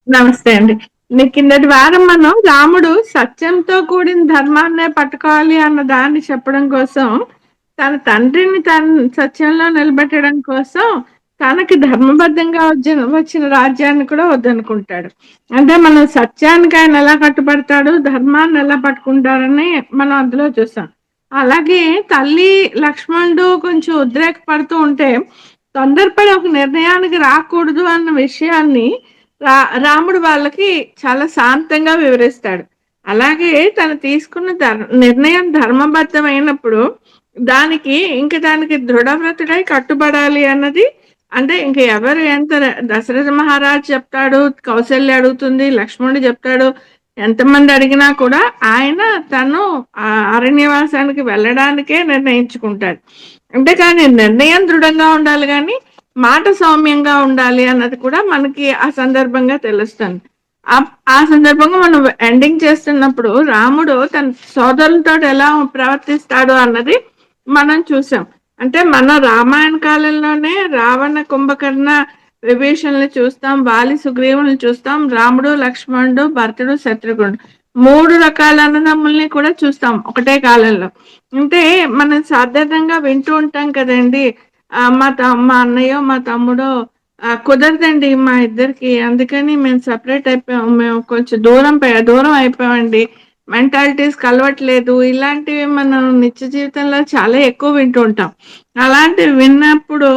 నమస్తే అండి. కిందటి వారం మనం రాముడు సత్యంతో కూడిన ధర్మాన్నే పట్టుకోవాలి అన్న దాన్ని చెప్పడం కోసం, తన తండ్రిని సత్యంలో నిలబెట్టడం కోసం, తనకి ధర్మబద్ధంగా వచ్చిన రాజ్యాన్ని కూడా వద్దనుకుంటాడు. అంటే మనం సత్యానికి ఆయన ఎలా కట్టుబడతాడు, ధర్మాన్ని ఎలా పట్టుకుంటారని మనం అందులో చూసాం. అలాగే తల్లి లక్ష్మణుడు కొంచెం ఉద్రేకపడుతూ ఉంటే, తొందరపడి ఒక నిర్ణయానికి రాకూడదు అన్న విషయాన్ని రా రాముడు వాళ్ళకి చాలా శాంతంగా వివరిస్తాడు. అలాగే తను తీసుకున్న నిర్ణయం ధర్మబద్ధమైనప్పుడు, దానికి దృఢవ్రతుడై కట్టుబడాలి అన్నది అంటే ఇంక ఎవరు ఎంత దశరథ మహారాజు చెప్తాడు, కౌసల్య అడుగుతుంది, లక్ష్మణుడు చెప్తాడు. ఎంతమంది అడిగినా కూడా ఆయన తను అరణ్యవాసానికి వెళ్ళడానికే నిర్ణయించుకుంటాడు. అంటే కానీ నిర్ణయం దృఢంగా ఉండాలి గానీ మాట సౌమ్యంగా ఉండాలి అన్నది కూడా మనకి ఆ సందర్భంగా తెలుస్తుంది. ఆ ఆ సందర్భంగా మనం ఎండింగ్ చేస్తున్నప్పుడు రాముడు తన సోదరులతో ఎలా ప్రవర్తిస్తాడు అన్నది మనం చూసాం. అంటే మన రామాయణ కాలంలోనే రావణ, కుంభకర్ణ, విభీషణుల్ని చూస్తాం, వాలి సుగ్రీవుల్ని చూస్తాం, రాముడు, లక్ష్మణుడు, భరతుడు, శత్రుఘ్నుడు 3 రకాల అన్నదమ్ముల్ని కూడా చూస్తాం ఒకటే కాలంలో. అంటే మనం సాధారణంగా వింటూ ఉంటాం కదండి. మా అన్నయ్యో, మా తమ్ముడో కుదరదండి మా ఇద్దరికి. అందుకని మేము సెపరేట్ అయిపోయాం. మేము కొంచెం దూరం అయిపోయామండి. మెంటాలిటీస్ కలవట్లేదు. ఇలాంటివి మనం నిత్య జీవితంలో చాలా ఎక్కువ వింటూ ఉంటాం. అలాంటివి విన్నప్పుడు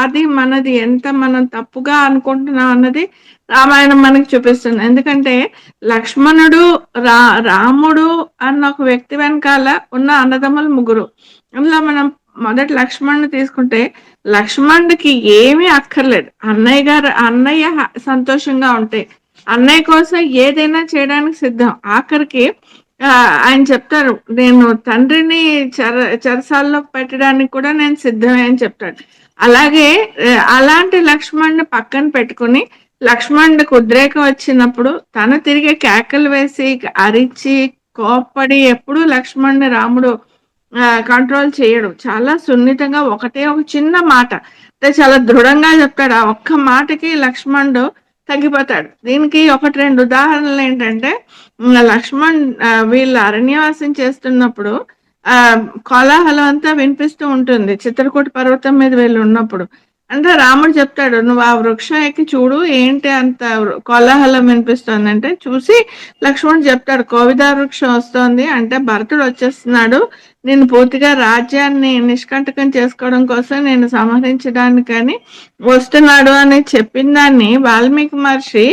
అది మనది ఎంత మనం తప్పుగా అనుకుంటున్నాం అన్నది రామాయణం మనకి చూపిస్తుంది. ఎందుకంటే లక్ష్మణుడు, రాముడు అన్న ఒక వ్యక్తి వెనకాల ఉన్న అన్నదమ్ములు 3. అందులో మనం మొదటి లక్ష్మణ్‌ని తీసుకుంటే, లక్ష్మణుడికి ఏమీ అక్కర్లేదు. అన్నయ్య సంతోషంగా ఉంటే, అన్నయ్య కోసం ఏదైనా చేయడానికి సిద్ధం. ఆఖరికి ఆయన చెప్తారు, "నేను తండ్రిని చెరసాలలో పెట్టడానికి కూడా నేను సిద్ధమే" అని చెప్తాడు. అలాగే అలాంటి లక్ష్మణుడిని పక్కన పెట్టుకొని, లక్ష్మణుడికి ఉద్రేకం వచ్చినప్పుడు తను తిరిగి కేకలు వేసి, అరిచి, కోప్పడి ఎప్పుడూ లక్ష్మణుడిని రాముడు కంట్రోల్ చేయడు. చాలా సున్నితంగా ఒకటే ఒక చిన్న మాట అంటే చాలా దృఢంగా చెప్తాడు. ఆ ఒక్క మాటకి లక్ష్మణుడు తగ్గిపోతాడు. దీనికి 1, 2 ఉదాహరణలు ఏంటంటే లక్ష్మణ్ వీళ్ళు అరణ్యవాసం చేస్తున్నప్పుడు కోలాహలం అంతా వినిపిస్తూ ఉంటుంది. చిత్రకూట పర్వతం మీద వీళ్ళు ఉన్నప్పుడు. అంటే రాముడు చెప్తాడు, "నువ్వు ఆ వృక్షం ఎక్కి చూడు ఏంటి అంత కోలాహలం వినిపిస్తోందంటే" చూసి లక్ష్మణుడు చెప్తాడు, "కోవిదా వృక్షం వస్తోంది అంటే భరతుడు వచ్చేస్తున్నాడు. నేను పూర్తిగా రాజ్యాన్ని నిష్కంటకం చేసుకోవడం కోసం నేను సంహరించడానికని వస్తున్నాడు" అని చెప్పిన దాన్ని వాల్మీకి మహర్షి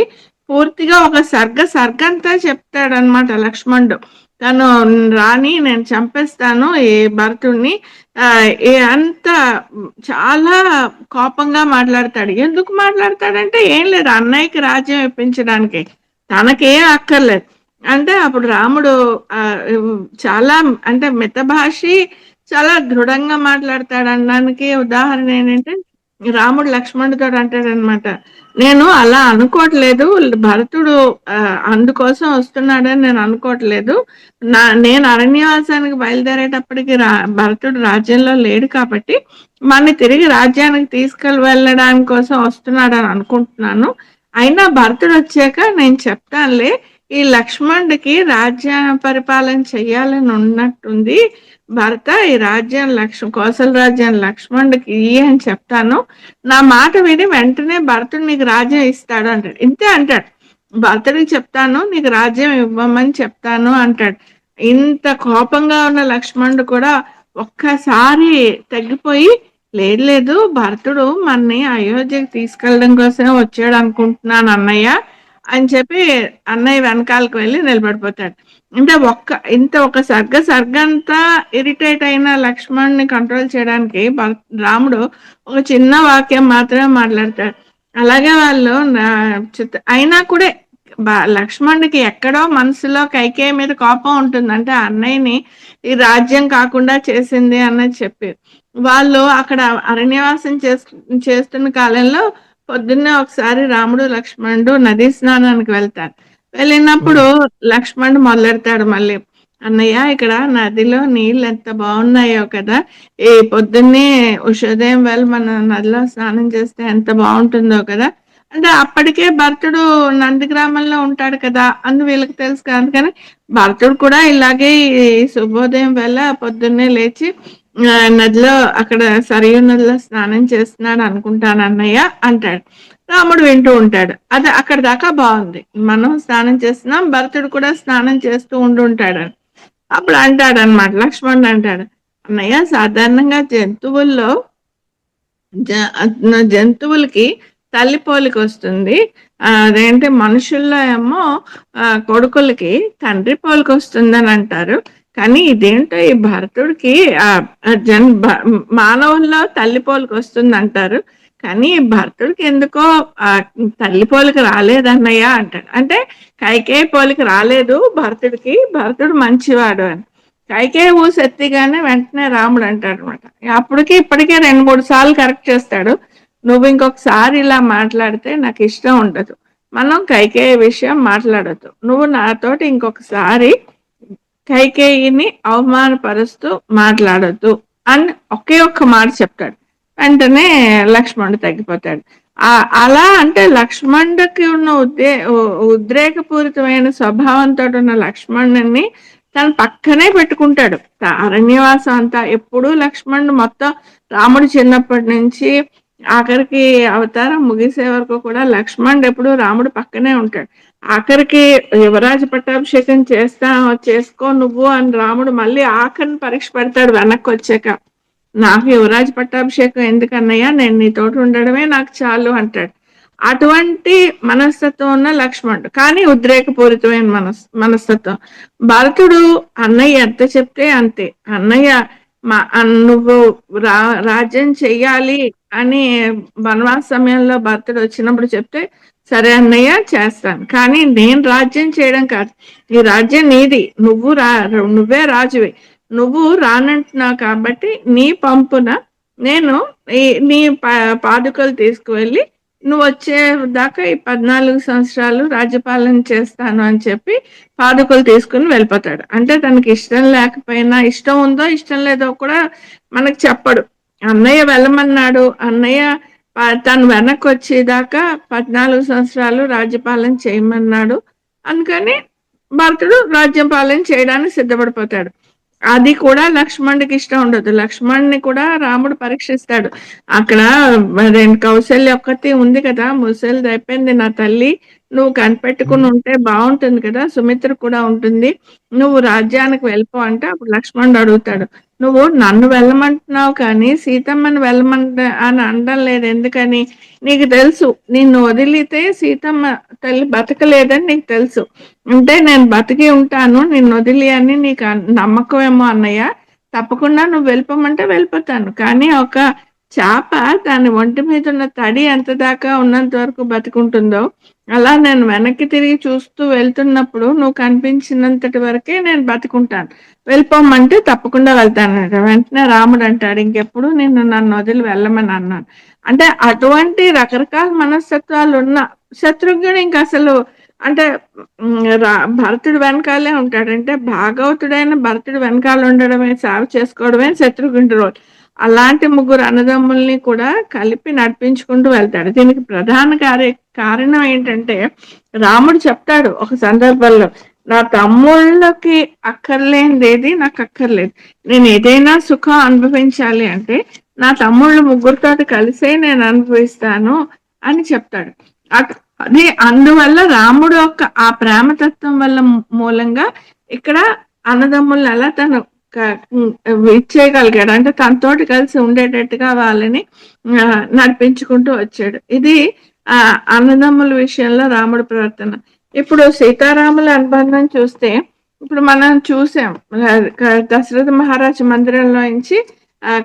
పూర్తిగా ఒక సర్గంతా చెప్తాడనమాట లక్ష్మణుడు. తను రాని నేను చంపేస్తాను ఈ భరతుడిని అంత చాలా కోపంగా మాట్లాడతాడు. ఎందుకు మాట్లాడతాడంటే ఏం లేదు, అన్నయ్యకి రాజ్యం ఇప్పించడానికి. తనకేం అక్కర్లేదు. అంటే అప్పుడు రాముడు చాలా అంటే మితభాషి, చాలా దృఢంగా మాట్లాడతాడనడానికి ఉదాహరణ ఏంటంటే, రాముడు లక్ష్మణుడితోటి అంటాడనమాట, "నేను అలా అనుకోవట్లేదు. భరతుడు అందుకోసం వస్తున్నాడని నేను అనుకోవట్లేదు. నేను అరణ్యవాసానికి బయలుదేరేటప్పటికి భరతుడు రాజ్యంలో లేడు కాబట్టి, మనని తిరిగి రాజ్యానికి వెళ్ళడానికి కోసం వస్తున్నాడని అనుకుంటున్నాను. అయినా భరతుడు వచ్చాక నేను చెప్తానులే. ఈ లక్ష్మణుడికి రాజ్య పరిపాలన చెయ్యాలని ఉన్నట్టుంది. భరత ఈ రాజ్యం కోసల రాజ్యాన్ని లక్ష్మణుడికి ఇయ్యి అని చెప్తాను. నా మాట విని వెంటనే భరతుడు నీకు రాజ్యం ఇస్తాడు" అంటాడు. ఇంతే అంటాడు. భరతుడికి చెప్తాను, నీకు రాజ్యం ఇవ్వమని చెప్తాను అంటాడు. ఇంత కోపంగా ఉన్న లక్ష్మణుడు కూడా ఒక్కసారి తగ్గిపోయి, "లేదు లేదు, భరతుడు మనని అయోధ్యకి తీసుకెళ్ళడం కోసమే వచ్చాడు అనుకుంటున్నాను అన్నయ్య" అని చెప్పి అన్నయ్య వెనకాలకు వెళ్ళి నిలబడిపోతాడు. అంటే ఒక సర్గంతా ఇరిటేట్ అయిన లక్ష్మణుని కంట్రోల్ చేయడానికి రాముడు ఒక చిన్న వాక్యం మాత్రమే మాట్లాడతాడు. అలాగే వాళ్ళు అయినా కూడా లక్ష్మణుడికి ఎక్కడో మనసులో కైకేయి మీద కోపం ఉంటుంది. అంటే అన్నయ్యని ఈ రాజ్యం కాకుండా చేసింది అన్నది చెప్పి, వాళ్ళు అక్కడ అరణ్యవాసం చేస్తున్న కాలంలో పొద్దున్నే ఒకసారి రాముడు, లక్ష్మణుడు నదీ స్నానానికి వెళ్తారు. వెళ్ళినప్పుడు లక్ష్మణుడు మొదలెడతాడు మళ్ళీ, "అన్నయ్య ఇక్కడ నదిలో నీళ్ళు ఎంత బాగున్నాయో కదా! ఈ పొద్దున్నే ఉషోదయం వేళ మనం నదిలో స్నానం చేస్తే ఎంత బాగుంటుందో కదా! అంటే అప్పటికే భరతుడు నందిగ్రామంలో ఉంటాడు కదా అని వీళ్ళకి తెలుసు కదా. అందుకని భరతుడు కూడా ఇలాగే ఈ శుభోదయం వేళ పొద్దున్నే లేచి నదిలో అక్కడ సరియు నదిలో స్నానం చేస్తున్నాడు అనుకుంటాను అన్నయ్య అంటాడు. రాముడు వింటూ ఉంటాడు. అది అక్కడ దాకా బాగుంది. మనం స్నానం చేస్తున్నాం, భరతుడు కూడా స్నానం చేస్తూ ఉండుంటాడు. అప్పుడు అంటాడనమాట, లక్ష్మణుడు అంటాడు, అన్నయ్య సాధారణంగా జంతువుల్లో జంతువులకి తల్లి పోలిక వస్తుంది. అదేంటి మనుషుల్లో ఏమో కొడుకులకి తండ్రి పోలిక వస్తుందని అంటారు. కానీ ఇదేంటో ఈ భరతుడికి ఆ ఆ జన్ భ- మానవుల్లో తల్లి పోలిక వస్తుంది అంటారు. కానీ ఈ భరతుడికి ఎందుకో ఆ తల్లి పోలిక రాలేదన్నయ్య అంటాడు. అంటే కైకేయి పోలిక రాలేదు భరతుడికి, భరతుడు మంచివాడు అని. కైకేయి ఊసి ఎత్తిగానే వెంటనే రాముడు అంటాడు అనమాట. అప్పటికి ఇప్పటికే 2, 3 సార్లు కరెక్ట్ చేస్తాడు. నువ్వు ఇంకొకసారి ఇలా మాట్లాడితే నాకు ఇష్టం ఉండదు. మనం కైకేయి విషయం మాట్లాడొద్దు. నువ్వు నాతోటి ఇంకొకసారి కైకేయిని అవమానపరుస్తూ మాట్లాడొద్దు అని ఒకే ఒక్క మాట చెప్తాడు. వెంటనే లక్ష్మణుడు తగ్గిపోతాడు. అలా అంటే లక్ష్మణుడికి ఉన్న ఉద్రేకపూరితమైన స్వభావంతో ఉన్న లక్ష్మణుని తన పక్కనే పెట్టుకుంటాడు. అరణ్యవాసం అంతా ఎప్పుడు లక్ష్మణుడు మొత్తం రాముడు చిన్నప్పటి నుంచి ఆఖరికి అవతారం ముగిసే వరకు కూడా లక్ష్మణుడు ఎప్పుడు రాముడు పక్కనే ఉంటాడు. ఆఖరికి యువరాజ పట్టాభిషేకం చేసుకో నువ్వు అని రాముడు మళ్ళీ ఆఖరిని పరీక్ష పెడతాడు వెనక్కి వచ్చాక. నాకు యువరాజ పట్టాభిషేకం ఎందుకన్నయ్యా, నేను నీతోటి ఉండడమే నాకు చాలు అంటాడు. అటువంటి మనస్తత్వం ఉన్న లక్ష్మణుడు, కానీ ఉద్రేకపూరితమైన మనస్తత్వం. భరతుడు అన్నయ్య ఎంత చెప్తే అంతే. అన్నయ్య నువ్వు రాజ్యం చెయ్యాలి అని వనవాస సమయంలో భరతుడు వచ్చినప్పుడు చెప్తే సరే అన్నయ్య చేస్తాను, కానీ నేను రాజ్యం చేయడం కాదు, ఈ రాజ్యం నీది, నువ్వే రాజువి, నువ్వు రానంటున్నావు కాబట్టి నీ పంపున నేను నీ పాదుకలు తీసుకువెళ్ళి నువ్వు వచ్చే దాకా ఈ 14 సంవత్సరాలు రాజ్యపాలన చేస్తాను అని చెప్పి పాదుకలు తీసుకుని వెళ్ళిపోతాడు. అంటే తనకి ఇష్టం లేకపోయినా, ఇష్టం ఉందో ఇష్టం లేదో కూడా మనకు చెప్పడు. అన్నయ్య వెళ్ళమన్నాడు, అన్నయ్య తను వెనక్కి వచ్చేదాకా 14 సంవత్సరాలు రాజ్యపాలన చేయమన్నాడు. అందుకని భరతుడు రాజ్యపాలన చేయడానికి సిద్ధపడిపోతాడు. అది కూడా లక్ష్మణుడికి ఇష్టం ఉండదు. లక్ష్మణుని కూడా రాముడు పరీక్షిస్తాడు. అక్కడ కౌశల్య ఒక్కటి ఉంది కదా, ముసలిది అయిపోయింది నా తల్లి, నువ్వు కనిపెట్టుకుని ఉంటే బాగుంటుంది కదా, సుమిత్ర కూడా ఉంటుంది, నువ్వు రాజ్యానికి వెళ్ళిపో అంటే అప్పుడు లక్ష్మణుడు అడుగుతాడు, నువ్వు నన్ను వెళ్ళమంటున్నావు కానీ సీతమ్మని అని అనడం లేదు ఎందుకని? నీకు తెలుసు నిన్ను వదిలితే సీతమ్మ తల్లి బతకలేదని నీకు తెలుసు, అంటే నేను బతికి ఉంటాను నిన్ను వదిలి అని నీకు నమ్మకమేమో అన్నయ్య, తప్పకుండా నువ్వు వెళ్ళిపోమంటే వెళ్ళిపోతాను, కానీ ఒక చేప దాని ఒంటి మీద ఉన్న తడి ఎంత దాకా ఉన్నంత వరకు బతుకుంటుందో అలా నేను వెనక్కి తిరిగి చూస్తూ వెళ్తున్నప్పుడు నువ్వు కనిపించినంతటి వరకే నేను బతుకుంటాను, వెళ్ళిపోమంటే తప్పకుండా వెళ్తాను. వెంటనే రాముడు అంటాడు, ఇంకెప్పుడు నేను నన్ను వదిలి వెళ్ళమని అన్నాను. అంటే అటువంటి రకరకాల మనస్తత్వాలు ఉన్న శత్రుఘ్నుడు ఇంక అసలు అంటే భరతుడు వెనకాలే ఉంటాడు. అంటే భాగవతుడైన భరతుడు వెనకాల ఉండడమే, సేవ చేసుకోవడమే శత్రుఘ్నుడి రోజు. అలాంటి 3 అన్నదమ్ముల్ని కూడా కలిపి నడిపించుకుంటూ వెళ్తాడు. దీనికి ప్రధాన కారణం ఏంటంటే రాముడు చెప్తాడు ఒక సందర్భంలో, నా తమ్ముళ్ళకి అక్కర్లేనిదేది నాకు అక్కర్లేదు, నేను ఏదైనా సుఖం అనుభవించాలి అంటే నా తమ్ముళ్ళు 3 కలిసే నేను అనుభవిస్తాను అని చెప్తాడు. అది అందువల్ల రాముడు యొక్క ఆ ప్రేమతత్వం వల్ల మూలంగా ఇక్కడ అన్నదమ్ములను ఎలా తను ఇచ్చేయగలిగాడు, అంటే తనతోటి కలిసి ఉండేటట్టుగా వాళ్ళని నడిపించుకుంటూ వచ్చాడు. ఇది అన్నదమ్ముల విషయంలో రాముడి ప్రవర్తన. ఇప్పుడు సీతారాముల అనుబంధం చూస్తే, ఇప్పుడు మనం చూసాం దశరథ మహారాజు మందిరంలో నుంచి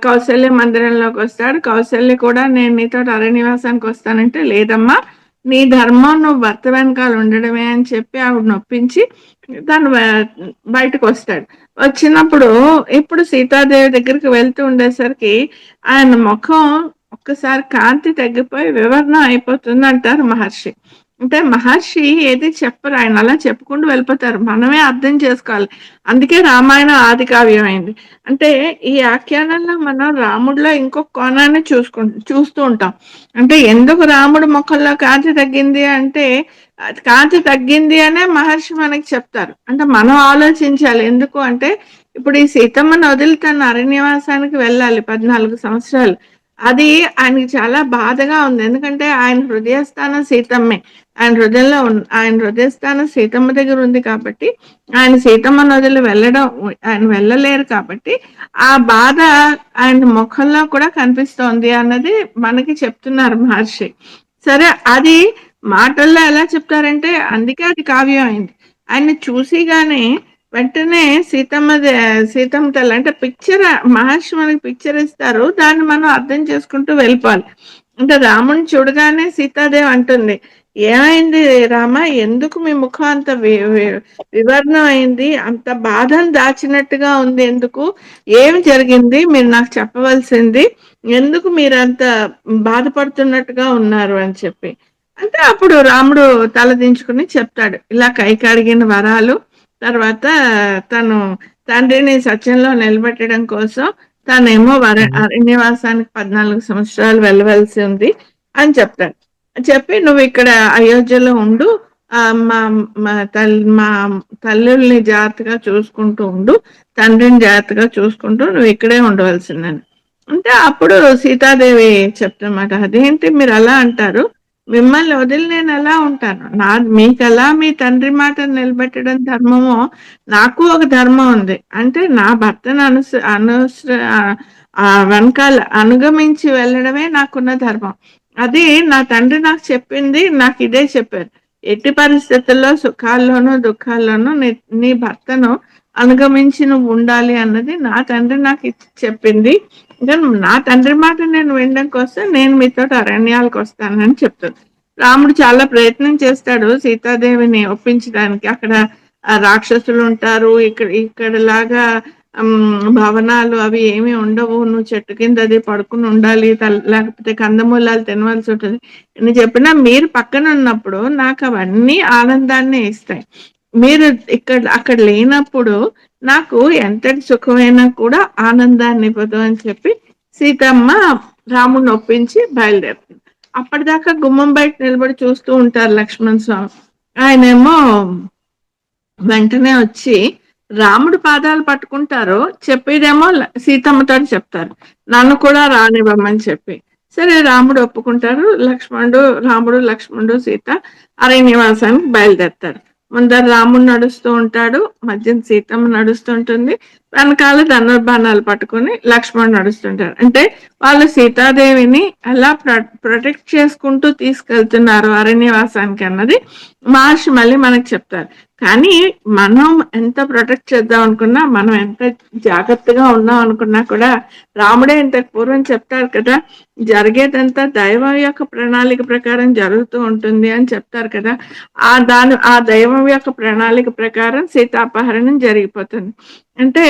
కౌశల్య మందిరంలోకి వస్తాడు. కౌశల్య కూడా నేను నీతో అరణ్యవాసానికి వస్తానంటే లేదమ్మా, నీ ధర్మం నువ్వు భర్త వెనకాల ఉండడమే అని చెప్పి ఆవిడ నొప్పించి తను బయటకు వస్తాడు. వచ్చినప్పుడు ఇప్పుడు సీతాదేవి దగ్గరికి వెళ్తూ ఉండేసరికి ఆయన ముఖం ఒక్కసారి కాంతి తగ్గిపోయి వివరణ అయిపోతుంది అంటారు మహర్షి. అంటే మహర్షి ఏది చెప్పరు. ఆయన అలా చెప్పుకుంటూ వెళ్ళిపోతారు. మనమే అర్థం చేసుకోవాలి. అందుకే రామాయణం ఆది కావ్యం అయింది. అంటే ఈ ఆఖ్యానంలో మనం రాముడిలో ఇంకొక కోణాన్ని చూస్తూ ఉంటాం. అంటే ఎందుకు రాముడు ముఖంలో కాంతి తగ్గింది అంటే, అది కాంతి తగ్గింది అనే మహర్షి మనకి చెప్తారు. అంటే మనం ఆలోచించాలి. ఎందుకు అంటే, ఇప్పుడు ఈ సీతమ్మని వదిలి తను అరణ్యవాసానికి వెళ్ళాలి 14 సంవత్సరాలు. అది ఆయనకి చాలా బాధగా ఉంది. ఎందుకంటే ఆయన హృదయస్థానం సీతమ్మే. ఆయన హృదయస్థానం సీతమ్మ దగ్గర ఉంది కాబట్టి, ఆయన సీతమ్మను వదిలి వెళ్ళడం, ఆయన వెళ్ళలేరు కాబట్టి, ఆ బాధ ఆయన ముఖంలో కూడా కనిపిస్తోంది అన్నది మనకి చెప్తున్నారు మహర్షి. సరే, అది మాటల్లో ఎలా చెప్తారంటే, అందుకే అది కావ్యం అయింది. ఆయన్ని చూసిగానే వెంటనే సీతమ్మ తల్లి అంటే పిక్చర్, మహర్షి మనకి పిక్చర్ ఇస్తారు. దాన్ని మనం అర్థం చేసుకుంటూ వెళ్ళిపోవాలి. అంటే రాముని చూడగానే సీతాదేవి అంటుంది, ఏమైంది రామ, ఎందుకు మీ ముఖం అంత వివర్ణం అయింది, అంత బాధను దాచినట్టుగా ఉంది, ఎందుకు, ఏమి జరిగింది, మీరు నాకు చెప్పవలసింది, ఎందుకు మీరు అంత బాధపడుతున్నట్టుగా ఉన్నారు అని చెప్పి. అంటే అప్పుడు రాముడు తలదించుకుని చెప్తాడు, ఇలా కైకి అడిగిన వరాలు, తర్వాత తను తండ్రిని సత్యంలో నిలబెట్టడం కోసం తనేమో అరణ్యవాసానికి 14 సంవత్సరాలు వెళ్ళవలసి ఉంది అని చెప్తాడు. చెప్పి నువ్వు ఇక్కడ అయోధ్యలో ఉండు, మా మా తల్లుల్ని జాగ్రత్తగా చూసుకుంటూ ఉండు, తండ్రిని జాగ్రత్తగా చూసుకుంటూ నువ్వు ఇక్కడే ఉండవలసిందని. అంటే అప్పుడు సీతాదేవి చెప్తున్నమాట, అదేంటి మీరు అలా అంటారు, మిమ్మల్ని వదిలి నేను ఎలా ఉంటాను, మీకెలా మీ తండ్రి మాట నిలబెట్టడం ధర్మమో నాకు ఒక ధర్మం ఉంది. అంటే నా భర్తను వెనకాల అనుగమించి వెళ్ళడమే నాకున్న ధర్మం. అది నా తండ్రి నాకు చెప్పింది, నాకు ఇదే చెప్పారు, ఎట్టి పరిస్థితుల్లో సుఖాల్లోనూ దుఃఖాల్లోనూ నీ భర్తను అనుగమించి నువ్వు ఉండాలి అన్నది నా తండ్రి నాకు చెప్పింది. ఇంకా నా తండ్రి మాట నేను వినడం కోసం నేను మీతో అరణ్యాలకు వస్తానని చెప్తాను. రాముడు చాలా ప్రయత్నం చేస్తాడు సీతాదేవిని ఒప్పించడానికి. అక్కడ రాక్షసులు ఉంటారు, ఇక్కడలాగా భవనాలు అవి ఏమి ఉండవు, నువ్వు చెట్టు కింద అది పడుకుని ఉండాలి, లేకపోతే కందమూలాలు తినవలసి ఉంటుంది అని చెప్పినా, మీరు పక్కన ఉన్నప్పుడు నాకు అవన్నీ ఆనందాన్ని ఇస్తాయి. మీరు అక్కడ లేనప్పుడు నాకు ఎంతటి సుఖమైనా కూడా ఆనందాన్ని ఇవ్వదు అని చెప్పి సీతమ్మ రాముడిని ఒప్పించి బయలుదేరుతుంది. అప్పటిదాకా గుమ్మం బయట నిలబడి చూస్తూ ఉంటారు లక్ష్మణ స్వామి. ఆయనేమో వెంటనే వచ్చి రాముడి పాదాలు పట్టుకుంటారు, చెప్పేదేమో సీతమ్మతో చెప్తారు, నన్ను కూడా రానివ్వమని చెప్పి. సరే, రాముడు ఒప్పుకుంటారు. రాముడు లక్ష్మణుడు సీత అరణ్యవాసానికి బయలుదేరుతారు. ముందర రాముడు నడుస్తూ ఉంటాడు, మధ్యన సీతమ్మ నడుస్తుంటుంది, వెనకాల ధనుర్బాణాలు పట్టుకుని లక్ష్మణుడు నడుస్తుంటారు. అంటే వాళ్ళు సీతాదేవిని ఎలా ప్రొటెక్ట్ చేసుకుంటూ తీసుకెళ్తున్నారు అరణ్యవాసానికి అన్నది మహర్షి మళ్ళీ మనకు చెప్తారు. కానీ మనం ఎంత ప్రొటెక్ట్ చేద్దాం అనుకున్నా, మనం ఎంత జాగ్రత్తగా ఉన్నాం అనుకున్నా కూడా రాముడే ఇంతకు పూర్వం చెప్తారు కదా, జరిగేదంతా దైవం యొక్క ప్రణాళిక ప్రకారం జరుగుతూ ఉంటుంది అని చెప్తారు కదా. ఆ దైవం యొక్క ప్రణాళిక ప్రకారం సీతాపహరణం జరిగిపోతుంది. అంటే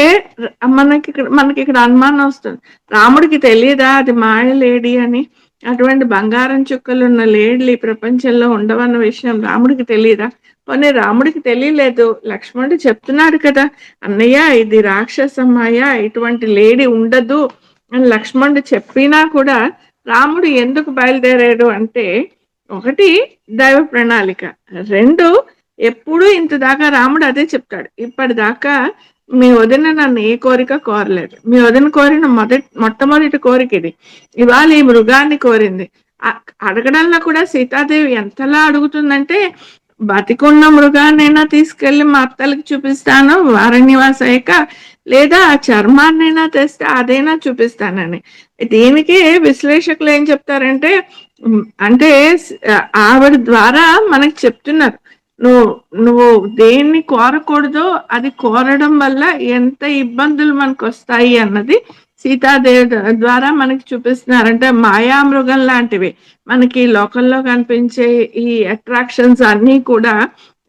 మనకి ఇక్కడ అనుమానం వస్తుంది, రాముడికి తెలియదా అది మాయ లేడి అని, అటువంటి బంగారం చుక్కలు ఉన్న లేడీలు ఈ ప్రపంచంలో ఉండవన్న విషయం రాముడికి తెలియదా? పోనీ రాముడికి తెలియలేదు, లక్ష్మణుడు చెప్తున్నాడు కదా, అన్నయ్య ఇది రాక్షసమ్మాయ, ఇటువంటి లేడీ ఉండదు అని లక్ష్మణుడు చెప్పినా కూడా రాముడు ఎందుకు బయలుదేరాడు అంటే, ఒకటి దైవ ప్రణాళిక, రెండు ఎప్పుడు ఇంత దాకా రాముడు అదే చెప్తాడు, ఇప్పటిదాకా మీ వదిన నన్ను ఏ కోరిక కోరలేదు, మీ వదిన కోరిన మొట్టమొదటి కోరిక ఇది, ఇవాళ ఈ మృగాన్ని కోరింది. అడగడంలో కూడా సీతాదేవి ఎంతలా అడుగుతుందంటే, బతికున్న మృగాన్నైనా తీసుకెళ్లి మా అత్తలకి చూపిస్తాను అరణ్యవాస అయ్యాక, లేదా ఆ చర్మాన్నైనా తెస్తే అదైనా చూపిస్తానని. దీనికి విశ్లేషకులు ఏం చెప్తారంటే, అంటే ఆవిడ ద్వారా మనకి చెప్తున్నారు, నువ్వు నువ్వు దేన్ని కోరకూడదో అది కోరడం వల్ల ఎంత ఇబ్బందులు మనకు వస్తాయి అన్నది సీతాదేవి ద్వారా మనకి చూపిస్తున్నారు. అంటే మాయామృగం లాంటివి మనకి లోకల్లో కనిపించే ఈ అట్రాక్షన్స్ అన్నీ కూడా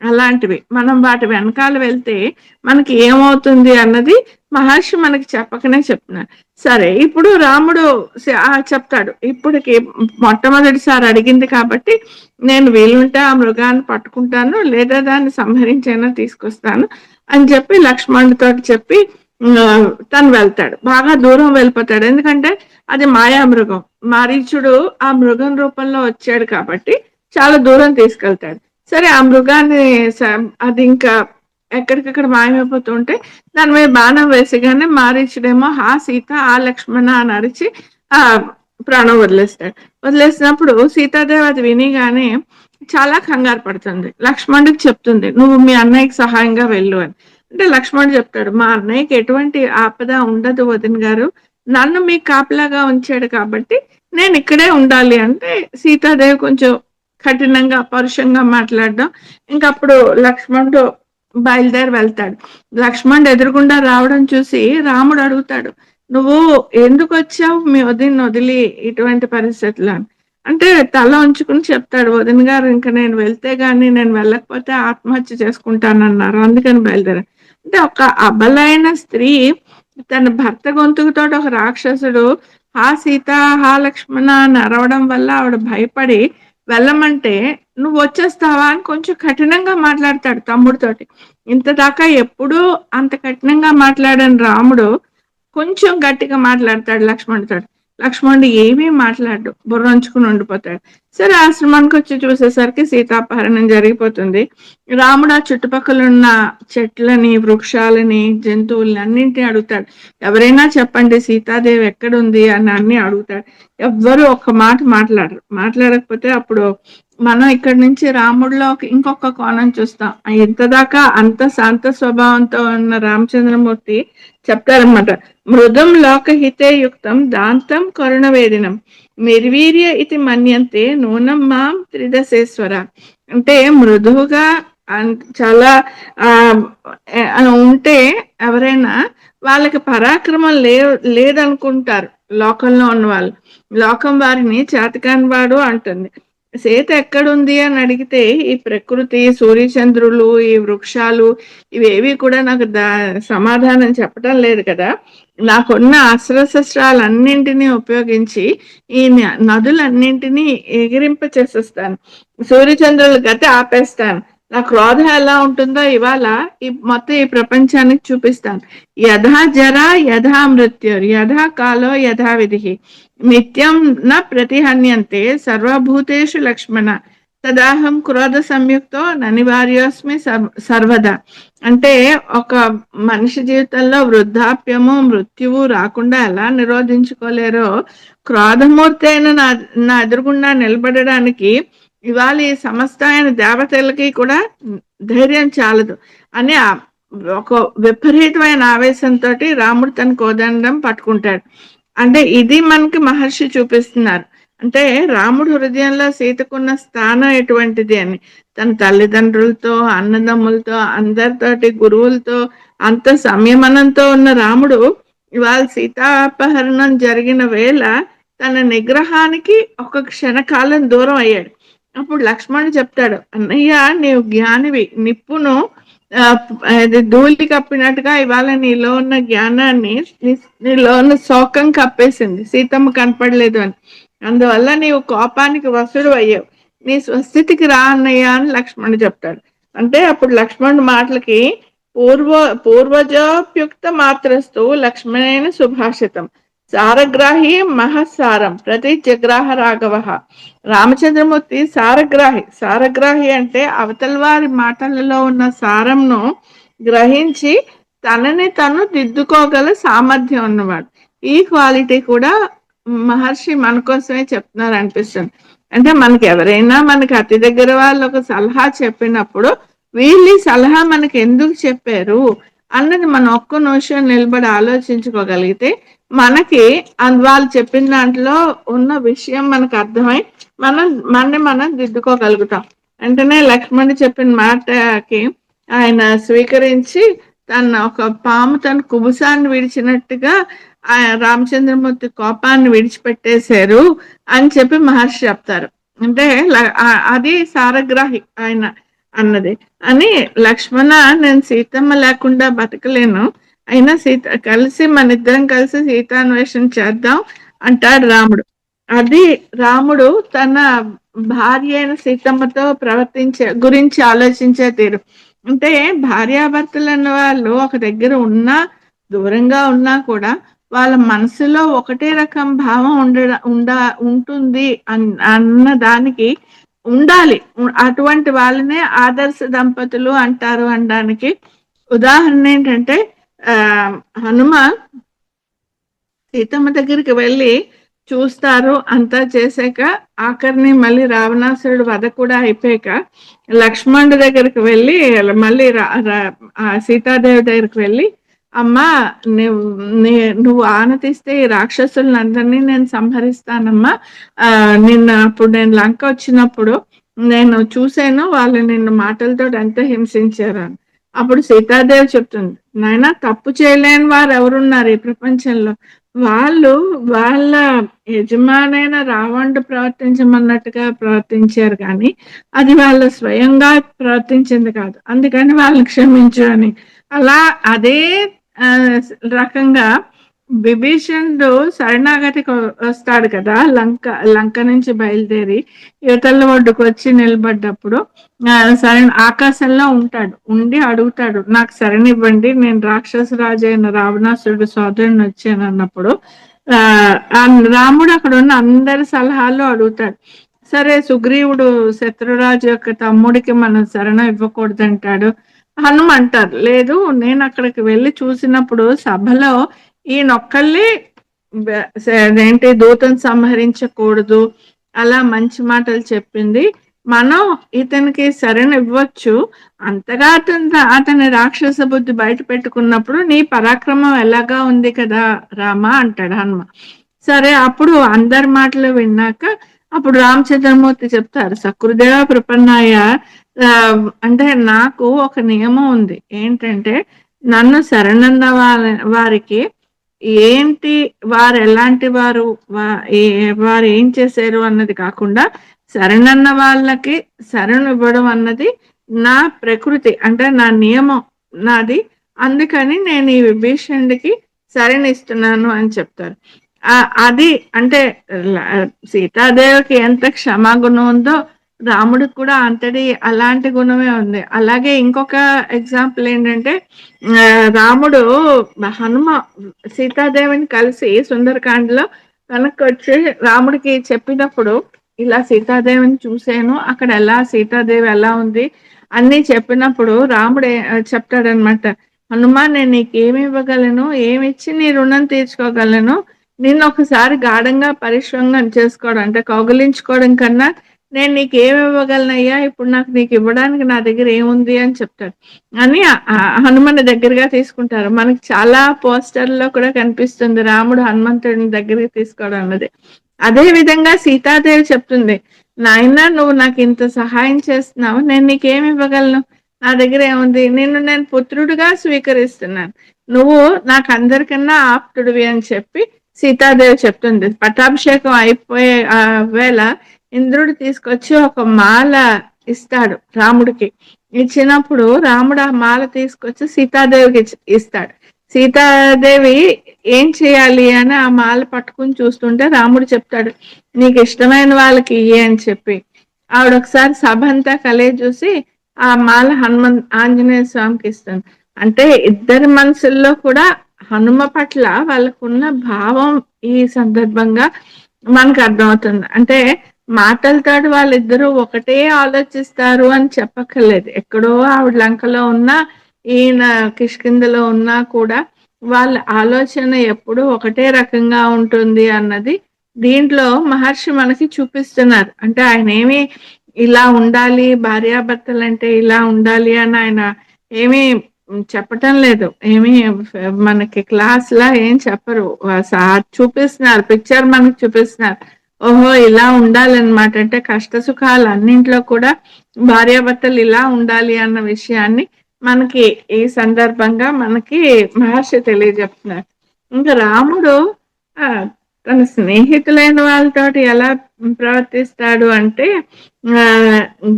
అలాంటివి. మనం వాటి వెనకాల వెళ్తే మనకి ఏమవుతుంది అన్నది మహర్షి మనకి చెప్పకనే చెప్తున్నారు. సరే ఇప్పుడు రాముడు చెప్తాడు. ఇప్పటికి మొట్టమొదటిసారి అడిగింది కాబట్టి నేను వీలుంటే ఆ మృగాన్ని పట్టుకుంటాను, లేదా దాన్ని సంహరించైనా తీసుకొస్తాను అని చెప్పి లక్ష్మణుడితోటి చెప్పి తను వెళ్తాడు. బాగా దూరం వెళ్ళిపోతాడు. ఎందుకంటే అది మాయామృగం. మారీచుడు ఆ మృగం రూపంలో వచ్చాడు కాబట్టి చాలా దూరం తీసుకెళ్తాడు. సరే ఆ మృగాన్ని అది ఇంకా ఎక్కడికక్కడ మాయమైపోతుంటే దాని మీద బాణం వేసిగానే మారీచుడేమో హా సీత ఆ లక్ష్మణ అని అరిచి ఆ ప్రాణం వదిలేస్తాడు. వదిలేసినప్పుడు సీతాదేవి అది వినిగానే చాలా కంగారు పడుతుంది. లక్ష్మణుడికి చెప్తుంది, నువ్వు మీ అన్నయ్యకి సహాయంగా వెళ్ళు అని. అంటే లక్ష్మణుడు చెప్తాడు, మా అన్నయ్యకి ఎటువంటి ఆపద ఉండదు వదిన గారు, నన్ను మీకు కాపలాగా ఉంచాడు కాబట్టి నేను ఇక్కడే ఉండాలి అంటే సీతాదేవి కొంచెం కఠినంగా పరుషంగా మాట్లాడడం. ఇంకప్పుడు లక్ష్మణుడు బయలుదేరి వెళ్తాడు. లక్ష్మణుడు ఎదురుగుండా రావడం చూసి రాముడు అడుగుతాడు, నువ్వు ఎందుకు వచ్చావు మీ వదిన వదిలి ఇటువంటి పరిస్థితుల్లో అంటే తల ఉంచుకుని చెప్తాడు, వదిన గారు ఇంకా నేను వెళ్తే గాని నేను వెళ్ళకపోతే ఆత్మహత్య చేసుకుంటానన్నారు, అందుకని బయలుదేరా. అంటే ఒక అబలైన స్త్రీ తన భర్త గొంతుకుతో ఒక రాక్షసుడు హా సీత హా లక్ష్మణ అని అరవడం వల్ల ఆవిడ భయపడి వెళ్ళమంటే నువ్వు వచ్చేస్తావా అని కొంచెం కఠినంగా మాట్లాడతాడు తమ్ముడితోటి. ఇంత దాకా ఎప్పుడూ అంత కఠినంగా మాట్లాడని రాముడు కొంచెం గట్టిగా మాట్లాడతాడు లక్ష్మణుడితో. లక్ష్మణుడు ఏమీ మాట్లాడు, బుర్రంచుకుని ఉండిపోతాడు. సరే ఆశ్రమానికి వచ్చి చూసేసరికి సీతాపహరణం జరిగిపోతుంది. రాముడు ఆ చుట్టుపక్కల ఉన్న చెట్లని, వృక్షాలని, జంతువులని అన్నింటినీ అడుగుతాడు, ఎవరైనా చెప్పండి సీతాదేవి ఎక్కడుంది అని అన్ని అడుగుతాడు. ఎవ్వరు ఒక్క మాట మాట్లాడరు. మాట్లాడకపోతే అప్పుడు మనం ఇక్కడ నుంచి రాముడిలో ఇంకొక కోణం చూస్తాం. ఇంతదాకా అంత శాంత స్వభావంతో ఉన్న రామచంద్రమూర్తి చెప్తారనమాట, మృదం లోకహితే యుక్తం దాంతం కరుణవేదినం నిర్వీర్య ఇది మన్యంతే నూనం మాం త్రిదశేశ్వర. అంటే మృదువుగా చాలా ఉంటే ఎవరైనా వాళ్ళకి పరాక్రమం లేదనుకుంటారు లోకంలో ఉన్న వాళ్ళు. లోకం వారిని చేతకాని వాడు అంటుంది. సీత ఎక్కడుంది అని అడిగితే ఈ ప్రకృతి, సూర్యచంద్రులు, ఈ వృక్షాలు ఇవేవి కూడా నాకు సమాధానం చెప్పడం లేదు కదా. నాకున్న అస్త్రశస్త్రాలన్నింటినీ ఉపయోగించి ఈ నదులన్నింటినీ ఎగిరింప చేసేస్తాను, సూర్యచంద్రుల గతి ఆపేస్తాను, నా క్రోధం ఎలా ఉంటుందో ఇవాళ మొత్తం ఈ ప్రపంచానికి చూపిస్తాను. యథా జర యథా మృత్యుర్ యథా కాలో యథా విధి నిత్యం న ప్రతిహన్యంతే సర్వభూతేషు లక్ష్మణ తదాహం క్రోధ సంయుక్తో ననివార్యోస్మి సర్వదా. అంటే ఒక మనిషి జీవితంలో వృద్ధాప్యము, మృత్యువు రాకుండా ఎలా నిరోధించుకోలేరో క్రోధమూర్తి అయిన నా ఎదురుగుండా నిలబడడానికి ఇవాళ ఈ సమస్త ఆయన దేవతలకి కూడా ధైర్యం చాలదు అని ఒక విపరీతమైన ఆవేశంతో రాముడు తన కోదండం పట్టుకుంటాడు. అంటే ఇది మనకి మహర్షి చూపిస్తున్నారు. అంటే రాముడు హృదయంలో సీతకున్న స్థానం ఎటువంటిది అని. తన తల్లిదండ్రులతో, అన్నదమ్ములతో, అందరితోటి, గురువులతో అంత సంయమనంతో ఉన్న రాముడు ఇవాళ సీతాపహరణం జరిగిన వేళ తన నిగ్రహానికి ఒక క్షణకాలం దూరం అయ్యాడు. అప్పుడు లక్ష్మణుడు చెప్తాడు, అన్నయ్య నీవు జ్ఞానివి, నిప్పును ధూళి కప్పినట్టుగా ఇవాళ నీలో ఉన్న జ్ఞానాన్ని, నీలో ఉన్న శోకం కప్పేసింది, సీతమ్మ కనపడలేదు అని. అందువల్ల నీవు కోపానికి వసుడు అయ్యావు, నీ స్వస్థితికి రా అన్నయ్య అని లక్ష్మణుడు చెప్తాడు. అంటే అప్పుడు లక్ష్మణుడి మాటలకి పూర్వజోప్యుక్త మాత్రస్తు లక్ష్మణైన సుభాషితం సారగ్రాహి మహసారం ప్రతి జగ్రాహ రాఘవ. రామచంద్రమూర్తి సారగ్రాహి అంటే అవతల వారి మాటలలో ఉన్న సారంను గ్రహించి తనని తను దిద్దుకోగల సామర్థ్యం ఉన్నవాడు. ఈ క్వాలిటీ కూడా మహర్షి మన కోసమే చెప్తున్నారు అనిపిస్తుంది. అంటే మనకి ఎవరైనా మనకి అతి దగ్గర వాళ్ళు ఒక సలహా చెప్పినప్పుడు వీళ్ళు సలహా మనకి ఎందుకు చెప్పారు అన్నది మనం ఒక్క నిమిషం నిలబడి ఆలోచించుకోగలిగితే మనకి వాళ్ళు చెప్పిన దాంట్లో ఉన్న విషయం మనకు అర్థమై మనం దిద్దుకోగలుగుతాం. వెంటనే లక్ష్మణుడు చెప్పిన మాటకి ఆయన స్వీకరించి తన ఒక పాము తన కుబుసాన్ని విడిచినట్టుగా రామచంద్రమూర్తి కోపాన్ని విడిచిపెట్టేశారు అని చెప్పి మహర్షి చెప్తారు. అంటే అది సారగ్రాహి ఆయన. అన్నది. అని లక్ష్మణ, నేను సీతమ్మ లేకుండా బతకలేను. అయినా మనిద్దరం కలిసి సీతాన్వేషణ చేద్దాం అంటాడు రాముడు. అది రాముడు తన భార్య అయిన సీతమ్మతో గురించి ఆలోచించే తీరు. అంటే భార్యాభర్తలు అన్న వాళ్ళు ఒక దగ్గర ఉన్నా, దూరంగా ఉన్నా కూడా వాళ్ళ మనసులో ఒకటే రకం భావం ఉంటుంది అన్న దానికి ఉండాలి. అటువంటి వాళ్ళనే ఆదర్శ దంపతులు అంటారు అనడానికి ఉదాహరణ ఏంటంటే, ఆ హనుమ సీతమ్మ దగ్గరికి వెళ్ళి చూస్తారు. అంతా చేశాక ఆఖరిని మళ్ళీ రావణాసురుడు వధ కూడా అయిపోయాక లక్ష్మణుడి దగ్గరికి వెళ్ళి మళ్ళీ సీతాదేవి దగ్గరికి వెళ్ళి, అమ్మా, నువ్వు నువ్వు ఆనతిస్తే ఈ రాక్షసులందరినీ నేను సంహరిస్తానమ్మా. అప్పుడు నేను లంక వచ్చినప్పుడు నేను చూశాను, వాళ్ళు నిన్ను మాటలతో ఎంత హింసించారు అని. అప్పుడు సీతాదేవి చెప్తుంది, నాయనా, తప్పు చేయలేని వారు ఎవరున్నారు ఈ ప్రపంచంలో? వాళ్ళు వాళ్ళ యజమానైన రావణుడు ప్రవర్తించమన్నట్టుగా ప్రవర్తించారు, కానీ అది వాళ్ళ స్వయంగా ప్రవర్తించింది కాదు. అందుకని వాళ్ళని క్షమించు అని. అలా అదే ఆ, రకంగా విభీషణుడు శరణాగతికి వస్తాడు కదా, లంక నుంచి బయలుదేరి యువతల ఒడ్డుకు వచ్చి నిలబడ్డప్పుడు ఆకాశంలో ఉండి అడుగుతాడు, నాకు శరణివ్వండి, నేను రాక్షస రాజు అయిన రావణాసురుడు సోదరుని వచ్చాను అన్నప్పుడు ఆ ఆ రాముడు అక్కడ ఉన్న అందరి సలహాలు అడుగుతాడు. సరే, సుగ్రీవుడు శత్రురాజు యొక్క తమ్ముడికి మనం శరణం ఇవ్వకూడదంటాడు. హనుమ అంటారు, లేదు, నేను అక్కడికి వెళ్ళి చూసినప్పుడు సభలో ఈయనొక్కళ్ళే ఏంటి దూతను సంహరించకూడదు, అలా మంచి మాటలు చెప్పింది. మనం ఇతనికి శరణు ఇవ్వచ్చు. అంతగా అతని రాక్షస బుద్ధి బయట పెట్టుకున్నప్పుడు నీ పరాక్రమం ఎలాగా ఉంది కదా రామా అంటాడు హనుమ. సరే, అప్పుడు అందరి మాటలు విన్నాక అప్పుడు రామచంద్రమూర్తి చెప్తారు, సకృదేవ ప్రపన్నాయ, అంటే నాకు ఒక నియమం ఉంది. ఏంటంటే, నన్ను శరణన్న వారికి ఏంటి, వారు ఎలాంటి వారు, వారు ఏం చేశారు అన్నది కాకుండా శరణన్న వాళ్ళకి శరణు ఇవ్వడం అన్నది నా ప్రకృతి, అంటే నా నియమం నాది. అందుకని నేను ఈ విభీషణుడికి శరణిస్తున్నాను అని చెప్తారు. అది అంటే సీతాదేవికి ఎంత క్షమాగుణం ఉందో రాముడికి కూడా అలాంటి గుణమే ఉంది. అలాగే ఇంకొక ఎగ్జాంపుల్ ఏంటంటే, రాముడు హనుమ సీతాదేవిని కలిసి సుందరకాండలో వెనక్కి వచ్చి రాముడికి చెప్పినప్పుడు, ఇలా సీతాదేవిని చూశాను, అక్కడ సీతాదేవి ఎలా ఉంది అన్ని చెప్పినప్పుడు రాముడు చెప్తాడనమాట, హనుమా, నేను నీకేమి ఇవ్వగలను, ఏమిచ్చి నీ రుణం తీర్చుకోగలను? నిన్ను ఒకసారి గాఢంగా పరిశ్రమం చేసుకోవడం అంటే కౌగిలించుకోవడం కన్నా నేను నీకు ఏమి ఇవ్వగలనయ్యా, ఇప్పుడు నీకు ఇవ్వడానికి నా దగ్గర ఏముంది అని చెప్తాడు. అని హనుమని దగ్గరగా తీసుకుంటారు. మనకి చాలా పోస్టర్లో కూడా కనిపిస్తుంది రాముడు హనుమంతుడిని దగ్గరికి తీసుకోవడం అన్నది. అదే విధంగా సీతాదేవి చెప్తుంది, నాయన, నువ్వు నాకు ఇంత సహాయం చేస్తున్నావు, నేను నీకేమి ఇవ్వగలను? నా దగ్గర ఏముంది? నేను పుత్రుడిగా స్వీకరిస్తున్నాను, నువ్వు నాకు అందరికన్నా ఆప్తుడివి అని చెప్పి సీతాదేవి చెప్తుంది. పట్టాభిషేకం అయిపోయే వేళ ఇంద్రుడు తీసుకొచ్చి ఒక మాల ఇస్తాడు రాముడికి. ఇచ్చినప్పుడు రాముడు ఆ మాల తీసుకొచ్చి సీతాదేవికి ఇస్తాడు. సీతాదేవి ఏం చేయాలి అని ఆ మాల పట్టుకుని చూస్తుంటే రాముడు చెప్తాడు, నీకు ఇష్టమైన వాళ్ళకి ఇయ్యే అని చెప్పి. ఆవిడ ఒకసారి సభ అంతా చూసి ఆ మాల ఆంజనేయ స్వామికి ఇస్తుంది. అంటే ఇద్దరి మనసుల్లో కూడా హనుమ పట్ల వాళ్ళకున్న భావం ఈ సందర్భంగా మనకు అర్థమవుతుంది. అంటే మాటలతో వాళ్ళిద్దరూ ఒకటే ఆలోచిస్తారు అని చెప్పక్కర్లేదు. ఎక్కడో ఆవిడ లంకలో ఉన్నా, ఈయన కిష్కిందలో ఉన్నా కూడా వాళ్ళ ఆలోచన ఎప్పుడు ఒకటే రకంగా ఉంటుంది అన్నది దీంట్లో మహర్షి మనకి చూపిస్తున్నారు. అంటే ఆయన ఏమి ఇలా ఉండాలి, భార్యాభర్తలు అంటే ఇలా ఉండాలి అని ఆయన ఏమీ చెప్పటం లేదు. ఏమి మనకి క్లాస్ లా ఏం చెప్పరు, చూపిస్తున్నారు, పిక్చర్ మనకి చూపిస్తున్నారు. ఓహో, ఇలా ఉండాలన్నమాట. అంటే కష్ట సుఖాలు అన్నింట్లో కూడా భార్యాభర్తలు ఇలా ఉండాలి అన్న విషయాన్ని మనకి ఈ సందర్భంగా మనకి మహర్షి తెలియజెప్తున్నారు. ఇంకా రాముడు ఆ తన స్నేహితులైన వాళ్ళతోటి ఎలా ప్రవర్తిస్తాడు అంటే,